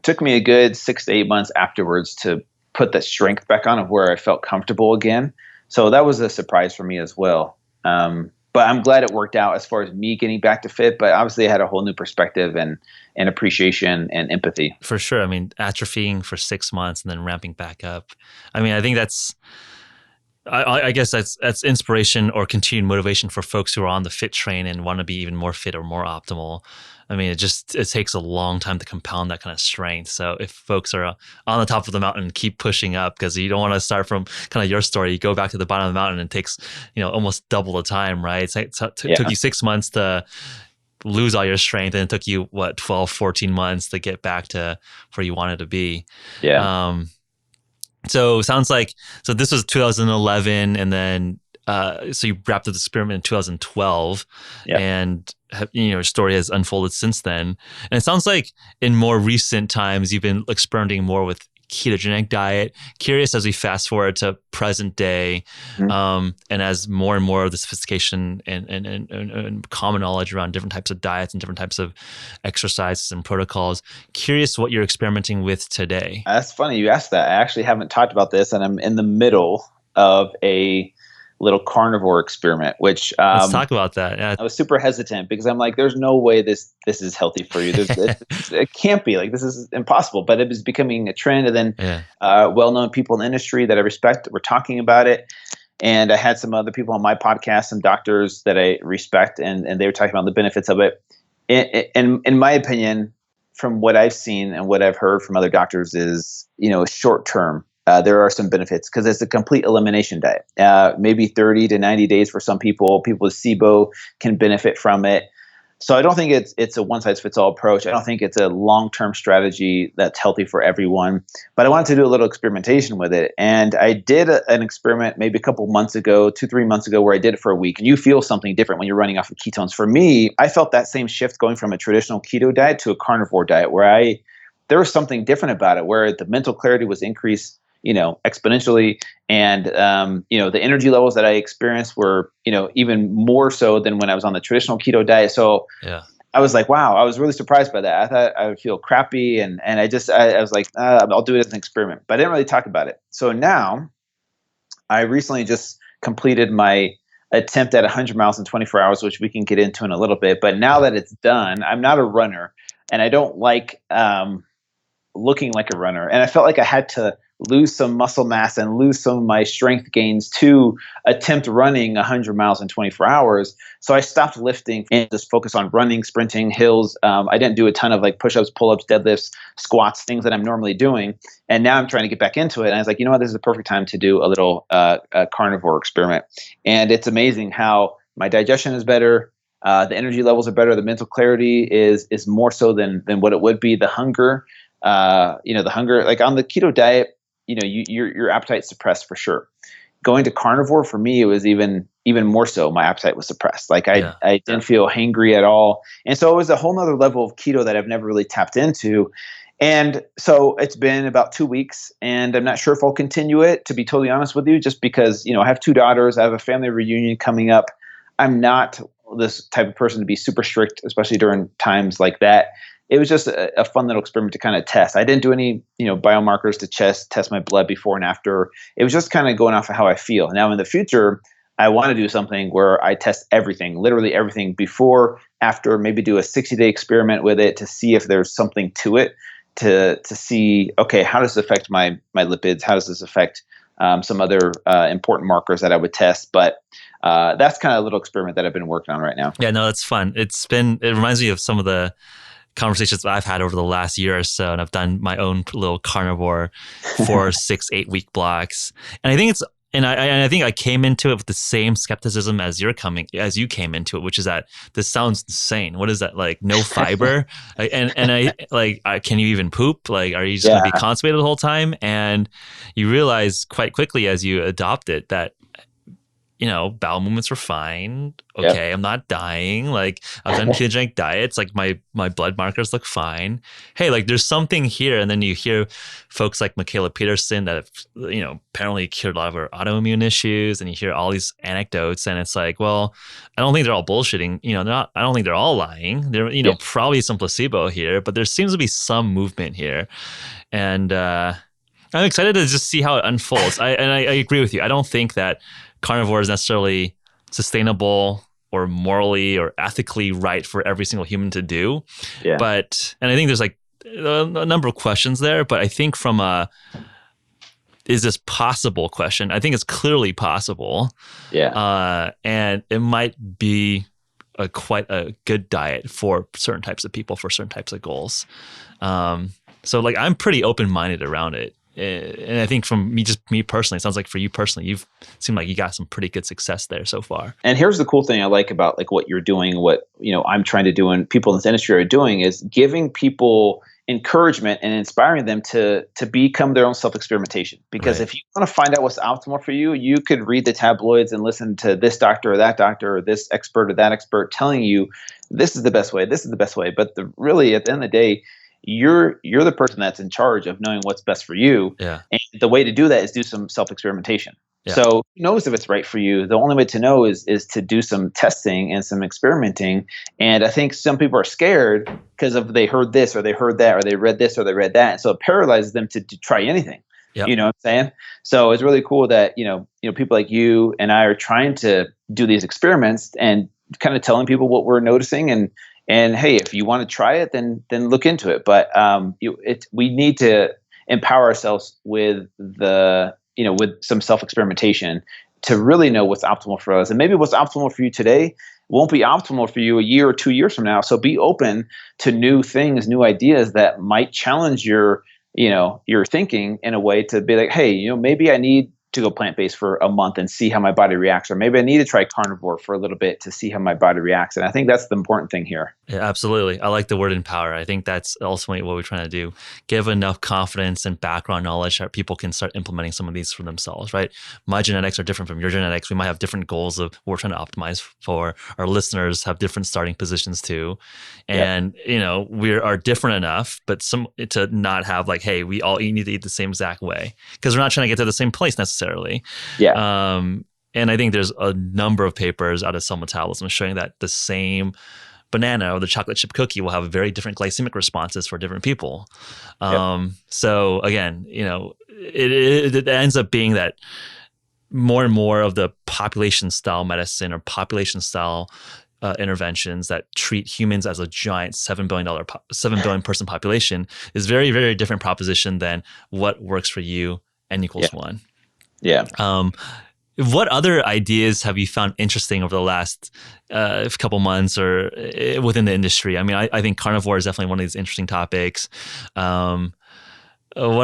Took me a good 6 to 8 months afterwards to put that strength back on, of where I felt comfortable again. So that was a surprise for me as well. But I'm glad it worked out as far as me getting back to fit. But obviously, I had a whole new perspective and appreciation and empathy. For sure. I mean, atrophying for 6 months and then ramping back up. I mean, I think that's, I guess that's inspiration or continued motivation for folks who are on the fit train and want to be even more fit or more optimal. I mean, it takes a long time to compound that kind of strength. So if folks are on the top of the mountain, keep pushing up, because you don't want to start from kind of your story. You go back to the bottom of the mountain, and it takes, almost double the time, right? It took you 6 months to lose all your strength, and it took you 12, 14 months to get back to where you wanted to be. Yeah. So it sounds like, this was 2011, and then so you wrapped up the experiment in 2012, and your story has unfolded since then. And it sounds like in more recent times you've been experimenting more with ketogenic diet. Curious, as we fast forward to present day, and as more and more of the sophistication and common knowledge around different types of diets and different types of exercises and protocols, curious what you're experimenting with today. That's funny you asked that. I actually haven't talked about this, and I'm in the middle of a little carnivore experiment, which Let's talk about that. Yeah. I was super hesitant because I'm like, there's no way this is healthy for you. It can't be, like, this is impossible. But it was becoming a trend, and then Yeah. well-known people in the industry that I respect were talking about it. And I had some other people on my podcast, some doctors that I respect, and they were talking about the benefits of it. In my opinion, from what I've seen and what I've heard from other doctors is, short term, there are some benefits because it's a complete elimination diet. Maybe 30 to 90 days for some people. People with SIBO can benefit from it. So I don't think it's a one size fits all approach. I don't think it's a long-term strategy that's healthy for everyone. But I wanted to do a little experimentation with it. And I did an experiment maybe a couple months ago, 2-3 months ago, where I did it for a week. And you feel something different when you're running off of ketones. For me, I felt that same shift going from a traditional keto diet to a carnivore diet, where there was something different about it, where the mental clarity was increased, exponentially. And, the energy levels that I experienced were, even more so than when I was on the traditional keto diet. So Yeah. I was like, wow, I was really surprised by that. I thought I would feel crappy. And I was like, I'll do it as an experiment, but I didn't really talk about it. So now I recently just completed my attempt at 100 miles in 24 hours, which we can get into in a little bit. But now that it's done, I'm not a runner, and I don't like, looking like a runner. And I felt like I had to lose some muscle mass and lose some of my strength gains to attempt running 100 miles in 24 hours. So I stopped lifting and just focused on running, sprinting, hills. I didn't do a ton of like push-ups, pull-ups, deadlifts, squats, things that I'm normally doing. And now I'm trying to get back into it. And I was like, you know what, this is the perfect time to do a little carnivore experiment. And it's amazing how my digestion is better. The energy levels are better. The mental clarity is more so than what it would be. The hunger, the hunger, like on the keto diet, your appetite's suppressed for sure. Going to carnivore, for me, it was even more so. My appetite was suppressed. Like I didn't feel hangry at all. And so it was a whole nother level of keto that I've never really tapped into. And so it's been about 2 weeks, and I'm not sure if I'll continue it, to be totally honest with you, just because, I have 2 daughters. I have a family reunion coming up. I'm not this type of person to be super strict, especially during times like that. It was just a fun little experiment to kind of test. I didn't do any, biomarkers to test my blood before and after. It was just kind of going off of how I feel. Now in the future, I want to do something where I test everything, literally everything, before, after, maybe do a 60-day experiment with it to see if there's something to it, to see, okay, how does this affect my lipids? How does this affect some other important markers that I would test? But that's kind of a little experiment that I've been working on right now. Yeah, no, that's fun. It reminds me of some of the conversations that I've had over the last year or so, and I've done my own little carnivore 4, 6, 8 week blocks. And I think I think I came into it with the same skepticism as you came into it, which is that this sounds insane. What is that, like, no fiber? Can you even poop? Like, are you just going to be constipated the whole time? And you realize quite quickly as you adopt it that, bowel movements were fine. Okay, yep. I'm not dying. Like, I've done ketogenic diets. Like, my blood markers look fine. Hey, like, there's something here. And then you hear folks like Mikhaila Peterson that have, apparently cured a lot of her autoimmune issues. And you hear all these anecdotes, and it's like, well, I don't think they're all bullshitting. I don't think they're all lying. There, probably some placebo here, but there seems to be some movement here. And I'm excited to just see how it unfolds. I agree with you. I don't think that carnivore is necessarily sustainable or morally or ethically right for every single human to do. Yeah. And I think there's like a number of questions there, but I think from is this possible question, I think it's clearly possible. Yeah. And it might be quite a good diet for certain types of people, for certain types of goals. So like, I'm pretty open-minded around it. And I think from me personally, it sounds like for you personally, you've seemed like you got some pretty good success there so far. And here's the cool thing I like about like what you're doing, what I'm trying to do, and people in this industry are doing, is giving people encouragement and inspiring them to become their own self-experimentation. Because if you want to find out what's optimal for you, you could read the tabloids and listen to this doctor or that doctor or this expert or that expert telling you this is the best way, this is the best way. But really, at the end of the day, you're the person that's in charge of knowing what's best for you. Yeah. And the way to do that is do some self-experimentation. Yeah. So who knows if it's right for you? The only way to know is to do some testing and some experimenting. And I think some people are scared because of they heard this or they heard that or they read this or they read that. And so it paralyzes them to try anything. Yep. You know what I'm saying? So it's really cool that, people like you and I are trying to do these experiments and kind of telling people what we're noticing, and hey, if you want to try it, then look into it. But we need to empower ourselves with with some self experimentation to really know what's optimal for us. And maybe what's optimal for you today won't be optimal for you a year or 2 years from now. So be open to new things, new ideas that might challenge your thinking in a way to be like, hey, maybe I need to go plant-based for a month and see how my body reacts, or maybe I need to try carnivore for a little bit to see how my body reacts. And I think that's the important thing here. Yeah, absolutely. I like the word empower. I think that's ultimately what we're trying to do. Give enough confidence and background knowledge that people can start implementing some of these for themselves, right? My genetics are different from your genetics. We might have different goals of what we're trying to optimize for. Our listeners have different starting positions too. And, we are different enough, but to not have like, hey, we all need to eat the same exact way, because we're not trying to get to the same place necessarily. Yeah. And I think there's a number of papers out of Cell Metabolism showing that the same banana or the chocolate chip cookie will have very different glycemic responses for different people. So again, it ends up being that more and more of the population style medicine or population style interventions that treat humans as a giant $7 billion person population is very, very different proposition than what works for you, N equals 1. Yeah. What other ideas have you found interesting over the last couple months or within the industry? I mean, I think carnivore is definitely one of these interesting topics. What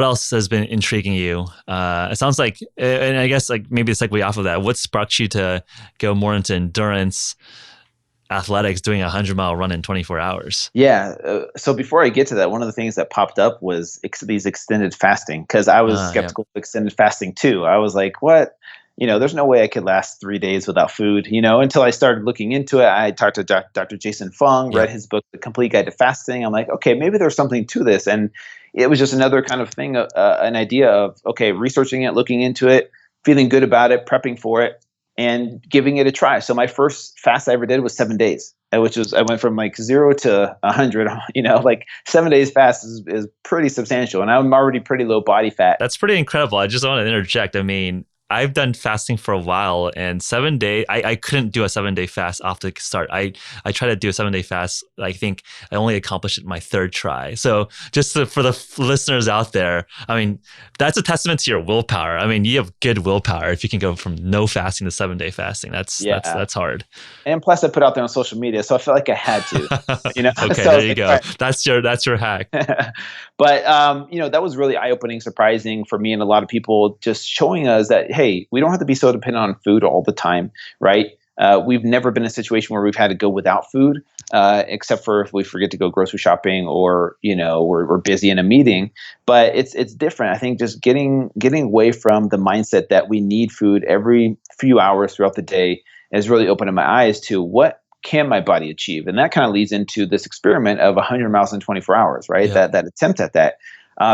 else has been intriguing you? It sounds like, and I guess like maybe the segue off of that, what sparked you to go more into endurance athletics, doing a 100-mile run in 24 hours? Yeah. So before I get to that, one of the things that popped up was these extended fasting, because I was skeptical of extended fasting too. I was like, what? There's no way I could last 3 days without food, until I started looking into it. I talked to Dr. Jason Fung, read his book, The Complete Guide to Fasting. I'm like, okay, maybe there's something to this. And it was just another kind of thing, an idea of, okay, researching it, looking into it, feeling good about it, prepping for it, and giving it a try. So my first fast I ever did was 7 days, which was, I went from like 0 to 100, like 7 days fast is pretty substantial. And I'm already pretty low body fat. That's pretty incredible. I just want to interject. I mean, I've done fasting for a while, and 7 day, I couldn't do a 7 day fast off the start. I tried to do a 7 day fast. I think I only accomplished it my third try. So just for the listeners out there, I mean, that's a testament to your willpower. I mean, you have good willpower if you can go from no fasting to 7 day fasting. That's hard. And plus I put out there on social media, so I felt like I had to, Okay, so there you go. Right. That's your hack. But, that was really eye-opening, surprising for me and a lot of people, just showing us that, hey, we don't have to be so dependent on food all the time, right? We've never been in a situation where we've had to go without food, except for if we forget to go grocery shopping or, we're busy in a meeting. But it's different. I think just getting away from the mindset that we need food every few hours throughout the day has really opened my eyes to what can my body achieve. And that kind of leads into this experiment of 100 miles in 24 hours, right? Yeah. That attempt at that.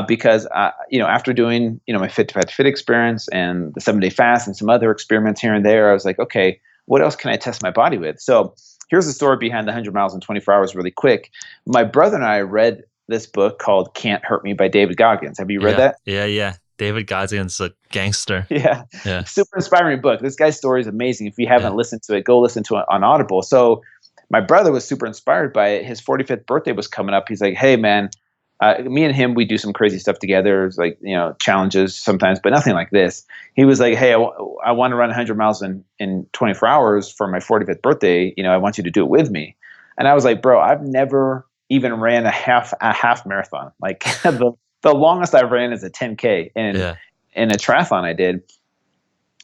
Because after doing my Fit to Fat Fit experience and the 7 day fast and some other experiments here and there, I was like, okay, what else can I test my body with? So here's the story behind the 100 miles in 24 hours really quick. My brother and I read this book called Can't Hurt Me by David Goggins. Have you read that? Yeah. David Goggins, a gangster. Yeah. Super inspiring book. This guy's story is amazing. If you haven't listened to it, go listen to it on Audible. So my brother was super inspired by it. His 45th birthday was coming up. He's like, hey, man, me and him, we do some crazy stuff together. It's like, challenges sometimes, but nothing like this. He was like, hey, I want to run 100 miles in 24 hours for my 45th birthday. I want you to do it with me. And I was like, bro, I've never even ran a half marathon. Like the longest I've ran is a 10K. And in a triathlon I did,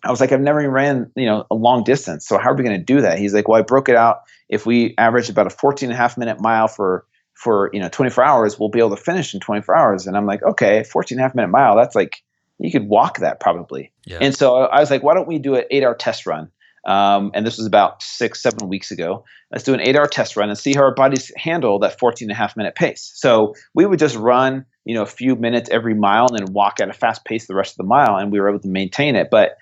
I was like, I've never even ran, a long distance. So how are we going to do that? He's like, well, I broke it out. If we average about a 14.5-minute mile for 24 hours, we'll be able to finish in 24 hours. And I'm like, okay, 14.5-minute mile, that's like, you could walk that probably. Yeah. And so I was like, why don't we do an 8-hour test run? And this was about 6-7 weeks ago. Let's do an 8-hour test run and see how our bodies handle that 14.5-minute pace. So we would just run, a few minutes every mile and then walk at a fast pace the rest of the mile. And we were able to maintain it. But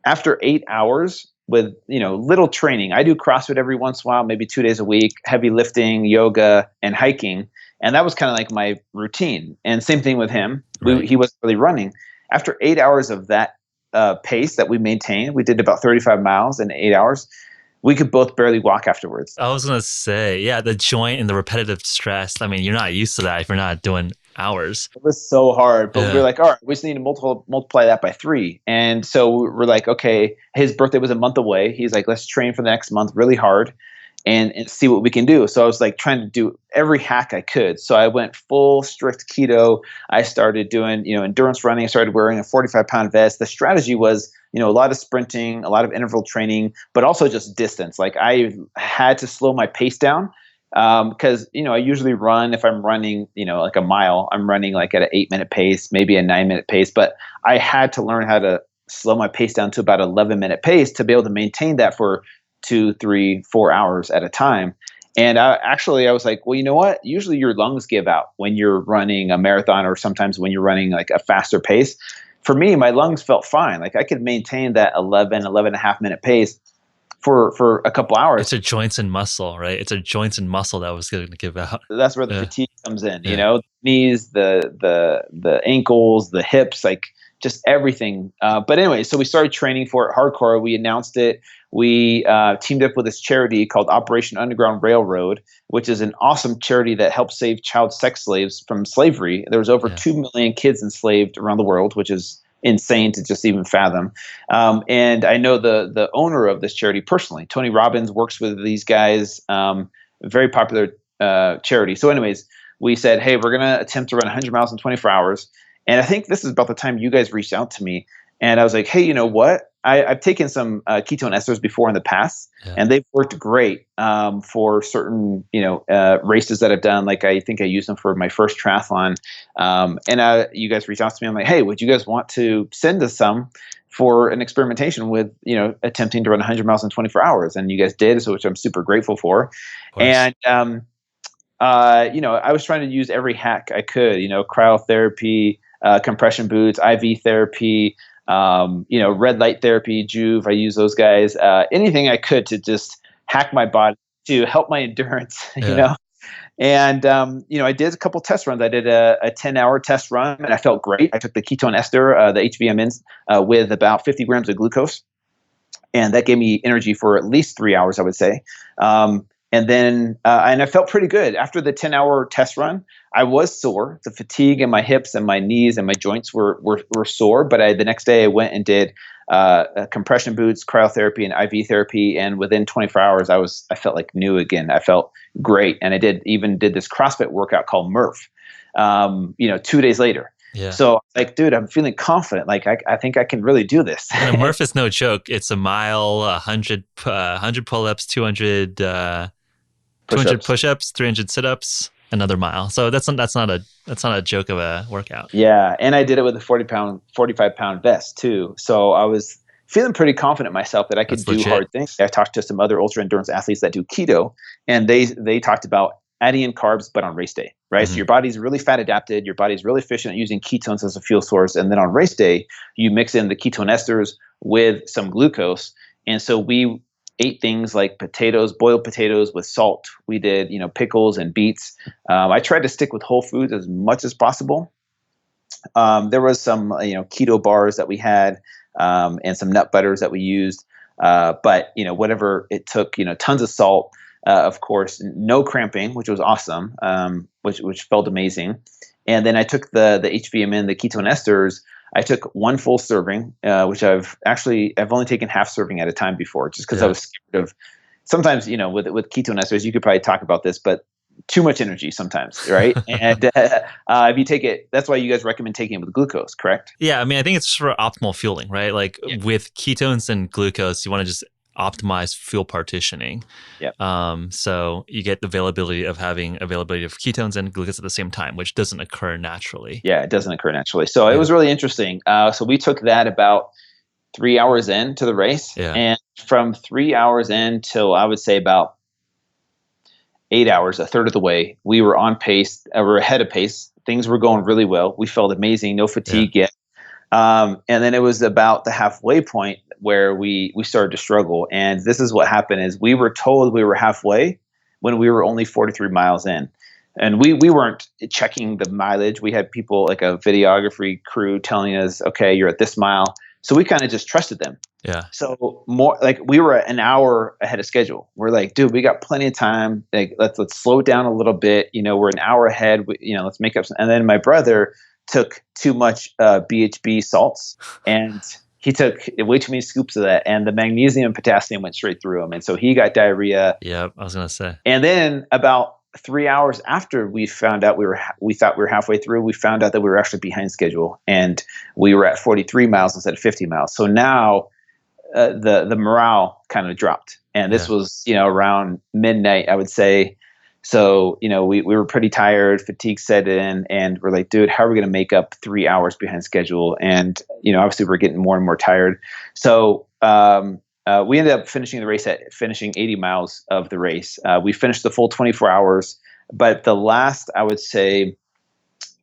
after 8 hours with, little training, I do CrossFit every once in a while, maybe 2 days a week, heavy lifting, yoga, and hiking. And that was kind of like my routine. And same thing with him. Right. He wasn't really running. after 8 hours of that pace that we maintained, we did about 35 miles in 8 hours. We could both barely walk afterwards. I was gonna say, yeah, the joint and the repetitive stress. I mean, you're not used to that if you're not doing hours. It was so hard, but we were Yeah. like, all right, we just need to multiply that by 3. And so we're like, okay, his birthday was a month away. He's like, let's train for the next month really hard and see what we can do. So I was like trying to do every hack I could. So I went full strict keto. I started doing, endurance running. I started wearing a 45-pound vest. The strategy was, a lot of sprinting, a lot of interval training, but also just distance. Like I had to slow my pace down because I usually run, if I'm running like a mile, I'm running like at an 8-minute pace, maybe a 9-minute pace, but I had to learn how to slow my pace down to about 11-minute pace to be able to maintain that for 2, 3, 4 hours at a time. And I was like, well, you know what? Usually your lungs give out when you're running a marathon or sometimes when you're running like a faster pace. For me, my lungs felt fine. Like I could maintain that 11 and a half minute pace for a couple hours. It's a joints and muscle, right? It's a joints and muscle that was going to give out. That's where the fatigue comes in, knees, the ankles, the hips, like just everything. But anyway, so we started training for it hardcore. We announced it. We teamed up with this charity called Operation Underground Railroad, which is an awesome charity that helps save child sex slaves from slavery. There was over 2 million kids enslaved around the world, which is insane to just even fathom. And I know the owner of this charity personally. Tony Robbins works with these guys. Very popular charity. So anyways, we said, hey, we're going to attempt to run 100 miles in 24 hours. And I think this is about the time you guys reached out to me. And I was like, hey, you know what? I've taken some ketone esters before in the past, and they've worked great for certain, races that I've done. Like I think I used them for my first triathlon. And you guys reached out to me. I'm like, hey, would you guys want to send us some for an experimentation with, attempting to run 100 miles in 24 hours? And you guys did, so which I'm super grateful for. And I was trying to use every hack I could, cryotherapy, compression boots, IV therapy, red light therapy, Joovv. I use those guys. Anything I could to just hack my body to help my endurance, And, I did a couple test runs. I did a 10-hour test run and I felt great. I took the ketone ester, the HVMNs, with about 50 grams of glucose. And that gave me energy for at least 3 hours, I would say. And then, and I felt pretty good. After the 10-hour test run, I was sore. The fatigue in my hips and my knees and my joints were sore. But the next day I went and did compression boots, cryotherapy, and IV therapy. And within 24 hours, I felt like new again. I felt great. And I did this CrossFit workout called Murph, 2 days later. Yeah. So like, dude, I'm feeling confident. Like I think I can really do this. And Murph is no joke. It's a mile, 100 pull-ups, 200 push-ups, 300 sit-ups, another mile. So that's not a joke of a workout. Yeah, and I did it with a 45-pound vest too. So I was feeling pretty confident myself that I could do hard things. I talked to some other ultra endurance athletes that do keto, and they talked about adding in carbs, but on race day, right? So your body's really fat adapted. Your body's really efficient at using ketones as a fuel source. And then on race day, you mix in the ketone esters with some glucose. And so we ate things like potatoes, boiled potatoes with salt. We did, pickles and beets. I tried to stick with whole foods as much as possible. There was some, keto bars that we had and some nut butters that we used. But, whatever it took, tons of salt. Of course, no cramping, which was awesome, which felt amazing. And then I took the HVMN, the ketone esters. I took one full serving, which I've only taken half serving at a time before, just because I was scared of. Sometimes, with ketone esters, you could probably talk about this, but too much energy sometimes, right? And if you take it, that's why you guys recommend taking it with glucose, correct? Yeah, I mean, I think it's for optimal fueling, right? Like with ketones and glucose, you want to just optimize fuel partitioning. So you get the availability of ketones and glucose at the same time, which doesn't occur naturally. Yeah, it doesn't occur naturally. So it was really interesting. So we took that about 3 hours into the race. And from 3 hours in till I would say about 8 hours, a third of the way, we were on pace. We were ahead of pace. Things were going really well. We felt amazing. No fatigue yet. And then it was about the halfway point where we started to struggle. And this is what happened is we were told we were halfway when we were only 43 miles in. And we weren't checking the mileage. We had people like a videography crew telling us, okay, you're at this mile. So we kind of just trusted them. Yeah. So more like we were an hour ahead of schedule. We're like, dude, we got plenty of time. Like, let's slow down a little bit. We're an hour ahead. Let's make up. And then my brother took too much BHB salts, and he took way too many scoops of that, and the magnesium and potassium went straight through him, and so he got diarrhea. Yeah, I was gonna say. And then about 3 hours after we found out we thought we were halfway through, we found out that we were actually behind schedule, and we were at 43 miles instead of 50 miles. So now the morale kind of dropped, and this was around midnight, I would say. So we were pretty tired, fatigue set in, and we're like, dude, how are we going to make up 3 hours behind schedule? And obviously we're getting more and more tired. So we ended up finishing the race at finishing 80 miles of the race. We finished the full 24 hours, but the last, I would say,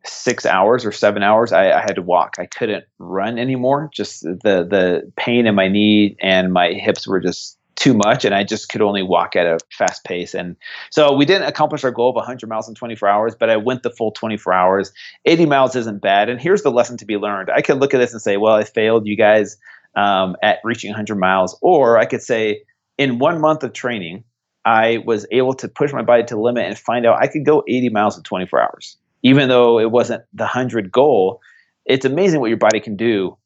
6 hours or 7 hours, I had to walk. I couldn't run anymore. Just the pain in my knee and my hips were just too much, and I just could only walk at a fast pace. And so we didn't accomplish our goal of 100 miles in 24 hours, but I went the full 24 hours. 80 miles isn't bad. And here's the lesson to be learned. I could look at this and say, well, I failed you guys at reaching 100 miles. Or I could say, in 1 month of training, I was able to push my body to the limit and find out I could go 80 miles in 24 hours. Even though it wasn't the 100 goal, it's amazing what your body can do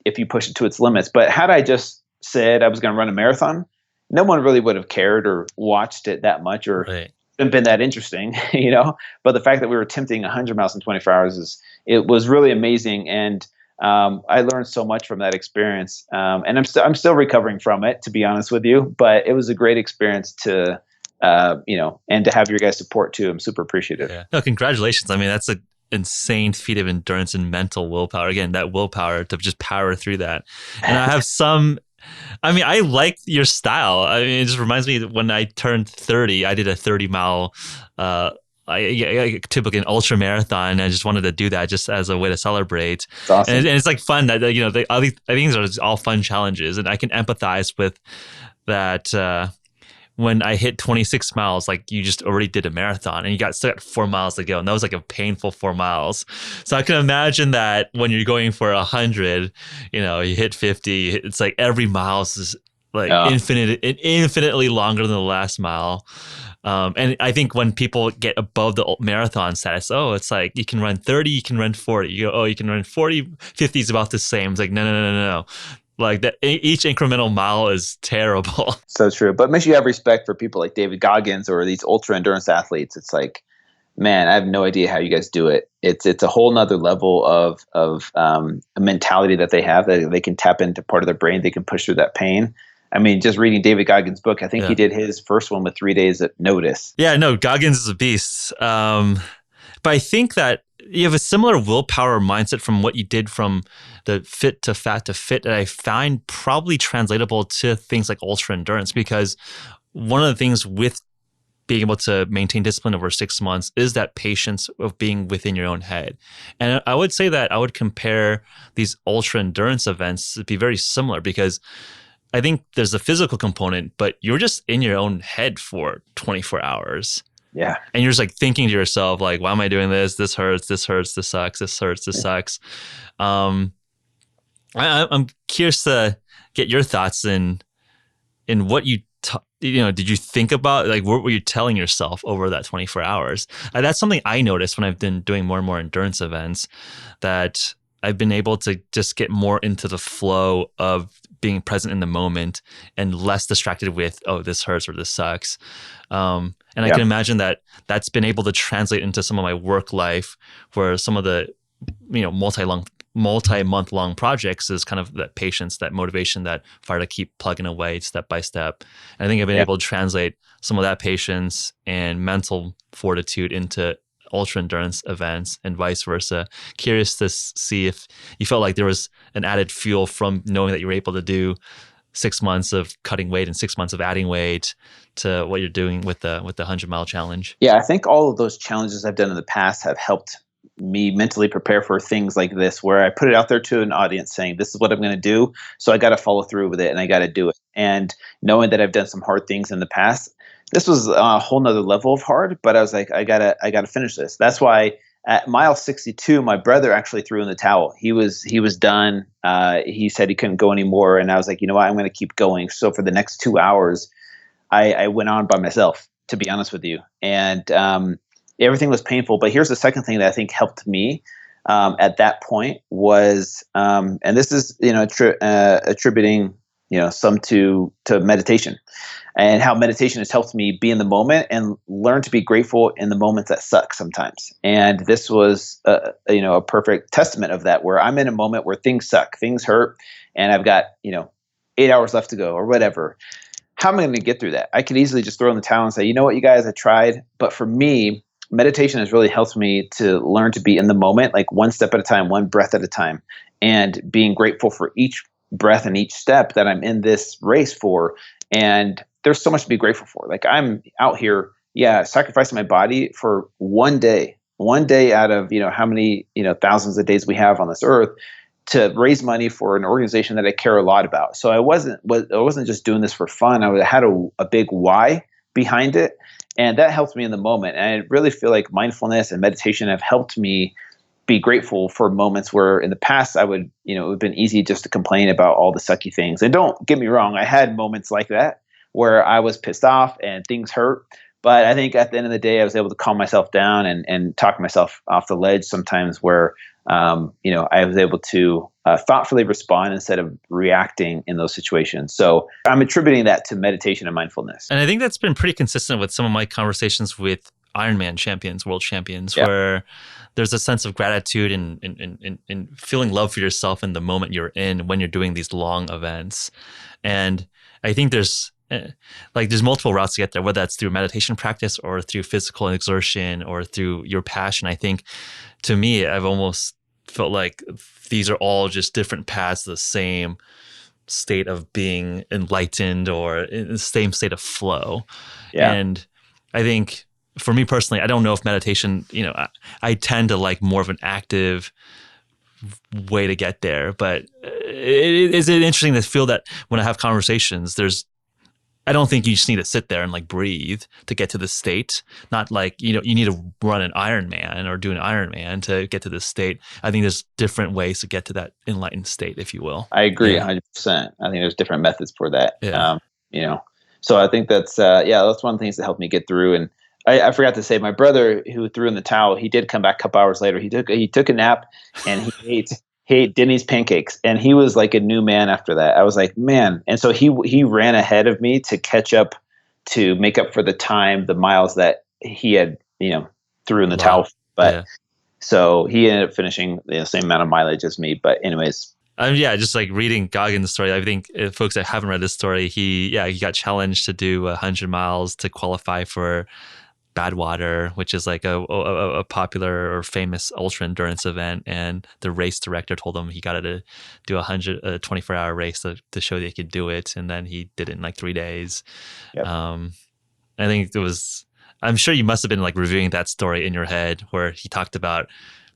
if you push it to its limits. But had I just said I was going to run a marathon, no one really would have cared or watched it that much, or been that interesting, But the fact that we were attempting 100 miles in 24 hours it was really amazing, and I learned so much from that experience. And I'm still recovering from it, to be honest with you. But it was a great experience to and to have your guys' support too. I'm super appreciative. Yeah. No, congratulations. I mean, that's an insane feat of endurance and mental willpower. Again, that willpower to just power through that. And I like your style. I mean, it just reminds me that when I turned 30, I did a 30-mile, typically an ultra marathon. I just wanted to do that just as a way to celebrate. It's awesome. And it's like fun that, I think these are all fun challenges, and I can empathize with that. When I hit 26 miles, like you just already did a marathon and you still got 4 miles to go. And that was like a painful 4 miles. So I can imagine that when you're going for 100, you hit 50, it's like every mile is like infinitely longer than the last mile. And I think when people get above the marathon status, it's like you can run 30, you can run 40. You go, you can run 40, 50 is about the same. It's like, no. Like that, each incremental mile is terrible. So true. But it makes you have respect for people like David Goggins or these ultra endurance athletes. It's like, man, I have no idea how you guys do it. It's a whole nother level of a mentality that they have, that they can tap into part of their brain. They can push through that pain. I mean, just reading David Goggins' book, I think he did his first one with 3 days of notice. Yeah, no, Goggins is a beast. But I think that you have a similar willpower mindset from what you did from the fit to fat to fit that I find probably translatable to things like ultra endurance, because one of the things with being able to maintain discipline over 6 months is that patience of being within your own head. And I would say that I would compare these ultra endurance events to be very similar, because I think there's a physical component, but you're just in your own head for 24 hours. Yeah. And you're just like thinking to yourself, like, why am I doing this? This hurts, this sucks, this hurts, this sucks. I'm curious to get your thoughts in what you, did you think about, like, what were you telling yourself over that 24 hours? That's something I noticed when I've been doing more and more endurance events, that I've been able to just get more into the flow of being present in the moment and less distracted with, oh, this hurts or this sucks. And I can imagine that that's been able to translate into some of my work life, where some of the, multi-month long projects is kind of that patience, that motivation, that fire to keep plugging away step by step. And I think I've been able to translate some of that patience and mental fortitude into ultra endurance events and vice versa. Curious to see if you felt like there was an added fuel from knowing that you were able to do 6 months of cutting weight and 6 months of adding weight to what you're doing with the 100-mile challenge. Yeah, I think all of those challenges I've done in the past have helped me mentally prepare for things like this, where I put it out there to an audience saying, this is what I'm going to do. So I got to follow through with it, and I got to do it. And knowing that I've done some hard things in the past, this was a whole nother level of hard, but I was like, I gotta finish this. That's why at mile 62, my brother actually threw in the towel. He was done. He said he couldn't go anymore, and I was like, you know what, I'm going to keep going. So for the next 2 hours, I went on by myself, to be honest with you, and everything was painful. But here's the second thing that I think helped me at that point was, and this is attributing some to meditation, and how meditation has helped me be in the moment and learn to be grateful in the moments that suck sometimes. And this was a perfect testament of that, where I'm in a moment where things suck, things hurt, and I've got 8 hours left to go or whatever. How am I going to get through that? I could easily just throw in the towel and say, you know what, you guys, I tried. But for me, meditation has really helped me to learn to be in the moment, like one step at a time, one breath at a time, and being grateful for each breath and each step that I'm in this race for. And there's so much to be grateful for. Like, I'm out here, sacrificing my body for one day out of, how many, thousands of days we have on this earth, to raise money for an organization that I care a lot about. So I wasn't just doing this for fun. I had a big why behind it. And that helped me in the moment. And I really feel like mindfulness and meditation have helped me be grateful for moments where in the past I would, it would have been easy just to complain about all the sucky things. And don't get me wrong, I had moments like that where I was pissed off and things hurt. But I think at the end of the day, I was able to calm myself down and talk myself off the ledge sometimes, where I was able to thoughtfully respond instead of reacting in those situations. So I'm attributing that to meditation and mindfulness. And I think that's been pretty consistent with some of my conversations with Ironman champions, world champions, where there's a sense of gratitude and feeling love for yourself in the moment you're in when you're doing these long events. And I think there's multiple routes to get there, whether that's through meditation practice or through physical exertion or through your passion. I think, to me, I've almost felt like these are all just different paths to the same state of being enlightened or in the same state of flow. Yeah. And I think for me personally, I don't know if meditation, I tend to like more of an active way to get there, but is it interesting to feel that when I have conversations, I don't think you just need to sit there and like breathe to get to the state. Not like, you need to run an Ironman or do an Ironman to get to this state. I think there's different ways to get to that enlightened state, if you will. I agree 100%. I think there's different methods for that. Yeah. So I think that's one of the things that helped me get through. And I forgot to say, my brother who threw in the towel, he did come back a couple hours later. He took a nap and he ate Denny's pancakes, and he was like a new man after that. I was like, man. And so he ran ahead of me to catch up, to make up for the miles that he had, threw in the towel. But so he ended up finishing the same amount of mileage as me. But anyways. Just like reading Goggins' story, I think folks that haven't read this story, he got challenged to do 100 miles to qualify for Badwater, which is like a popular or famous ultra endurance event, and the race director told him he got to do a 24-hour race to show that he could do it, and then he did it in like 3 days. Yep. I think I'm sure you must have been like reviewing that story in your head, where he talked about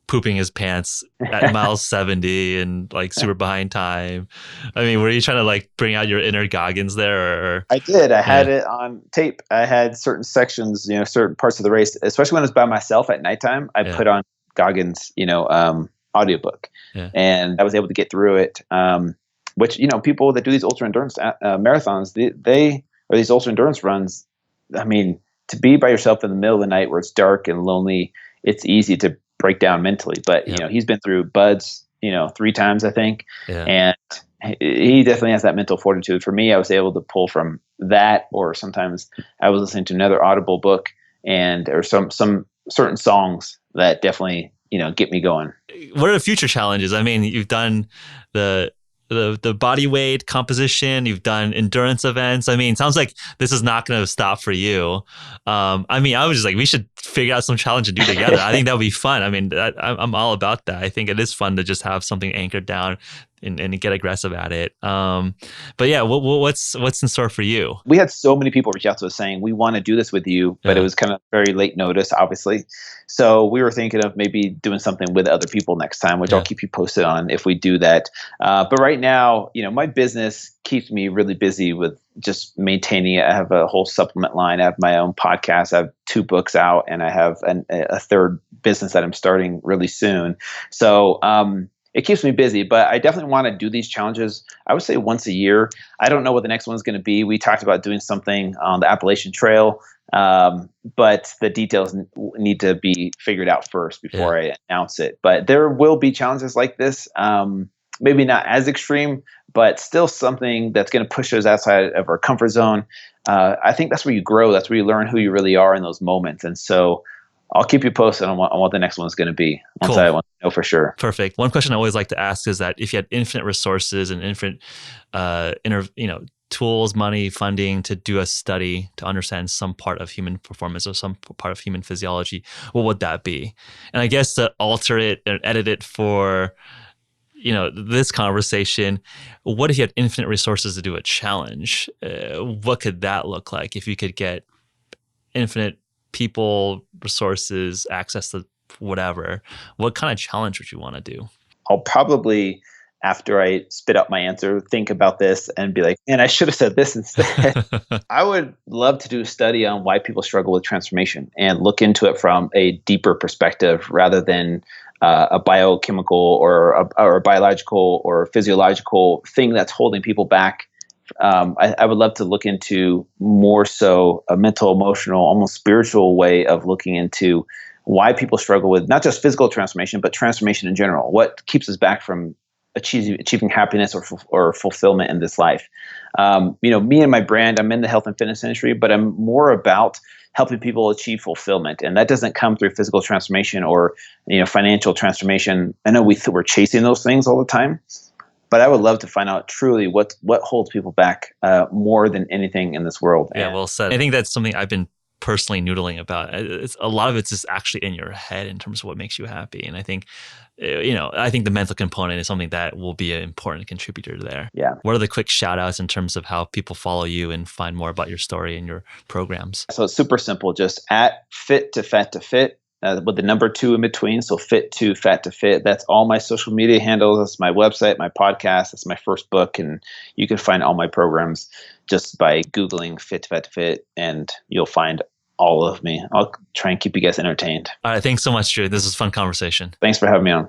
pooping his pants at mile 70 and like super behind time. I mean, were you trying to like bring out your inner Goggins there? Or? I did. I had it on tape. I had certain sections, certain parts of the race, especially when I was by myself at nighttime. I put on Goggins, audiobook, and I was able to get through it. Which, people that do these ultra endurance marathons, they or these ultra endurance runs. I mean, to be by yourself in the middle of the night where it's dark and lonely, it's easy to break down mentally. But he's been through BUD/S 3 times, I think, and he definitely has that mental fortitude. For me, I was able to pull from that, or sometimes I was listening to another Audible book or some certain songs that definitely get me going. What are the future challenges? I mean, you've done the body weight composition, you've done endurance events. I mean, it sounds like this is not going to stop for you. I was just like, we should figure out some challenge to do together. I think that would be fun. I mean, I'm all about that. I think it is fun to just have something anchored down and get aggressive at it. But yeah, what's in store for you? We had so many people reach out to us saying, we want to do this with you, but it was kind of very late notice, obviously. So we were thinking of maybe doing something with other people next time, which I'll keep you posted on if we do that. But right now, my business keeps me really busy with just maintaining it. I have a whole supplement line. I have my own podcast. I have 2 books out, and I have a third business that I'm starting really soon. So it keeps me busy, but I definitely want to do these challenges. I would say once a year. I don't know what the next one's going to be. We talked about doing something on the Appalachian Trail, but the details need to be figured out first before I announce it. But there will be challenges like this. Maybe not as extreme, but still something that's going to push us outside of our comfort zone. I think that's where you grow. That's where you learn who you really are in those moments. And so I'll keep you posted on what the next one's going to be once I want to know for sure. Perfect. One question I always like to ask is that if you had infinite resources and infinite, tools, money, funding to do a study to understand some part of human performance or some part of human physiology, what would that be? And I guess to alter it and edit it for this conversation, what if you had infinite resources to do a challenge? What could that look like if you could get infinite people, resources, access to whatever? What kind of challenge would you want to do? I'll probably, after I spit out my answer, think about this and be like, man, I should have said this instead. I would love to do a study on why people struggle with transformation and look into it from a deeper perspective rather than a biochemical or a biological or physiological thing that's holding people back. I would love to look into more so a mental, emotional, almost spiritual way of looking into why people struggle with not just physical transformation, but transformation in general. What keeps us back from achieving happiness or fulfillment in this life? Me and my brand, I'm in the health and fitness industry, but I'm more about helping people achieve fulfillment. And that doesn't come through physical transformation or financial transformation. I know we're chasing those things all the time. But I would love to find out truly what holds people back more than anything in this world. Yeah, well said. I think that's something I've been personally noodling about. A lot of it's just actually in your head in terms of what makes you happy. And I think, I think the mental component is something that will be an important contributor there. Yeah. What are the quick shout outs in terms of how people follow you and find more about your story and your programs? So it's super simple. Just at Fit to Fat to Fit. With the number 2 in between, so Fit to Fat to Fit. That's all my social media handles. That's my website, my podcast. That's my first book, and you can find all my programs just by Googling Fit to Fat to Fit, and you'll find all of me. I'll try and keep you guys entertained. All right, thanks so much, Drew. This was a fun conversation. Thanks for having me on.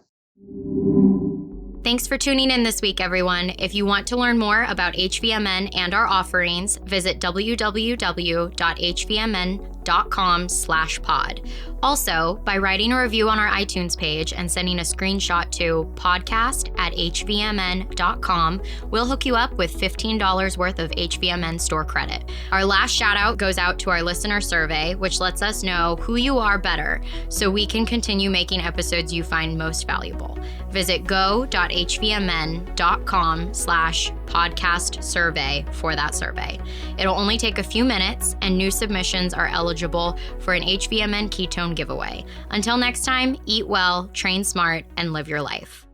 Thanks for tuning in this week, everyone. If you want to learn more about HVMN and our offerings, visit www.hvmn.com/pod. Also, by writing a review on our iTunes page and sending a screenshot to podcast@hvmn.com, we'll hook you up with $15 worth of HVMN store credit. Our last shout out goes out to our listener survey, which lets us know who you are better so we can continue making episodes you find most valuable. Visit go.hvmn.com/podcast survey for that survey. It'll only take a few minutes, and new submissions are eligible for an HVMN ketone giveaway. Until next time, eat well, train smart, and live your life.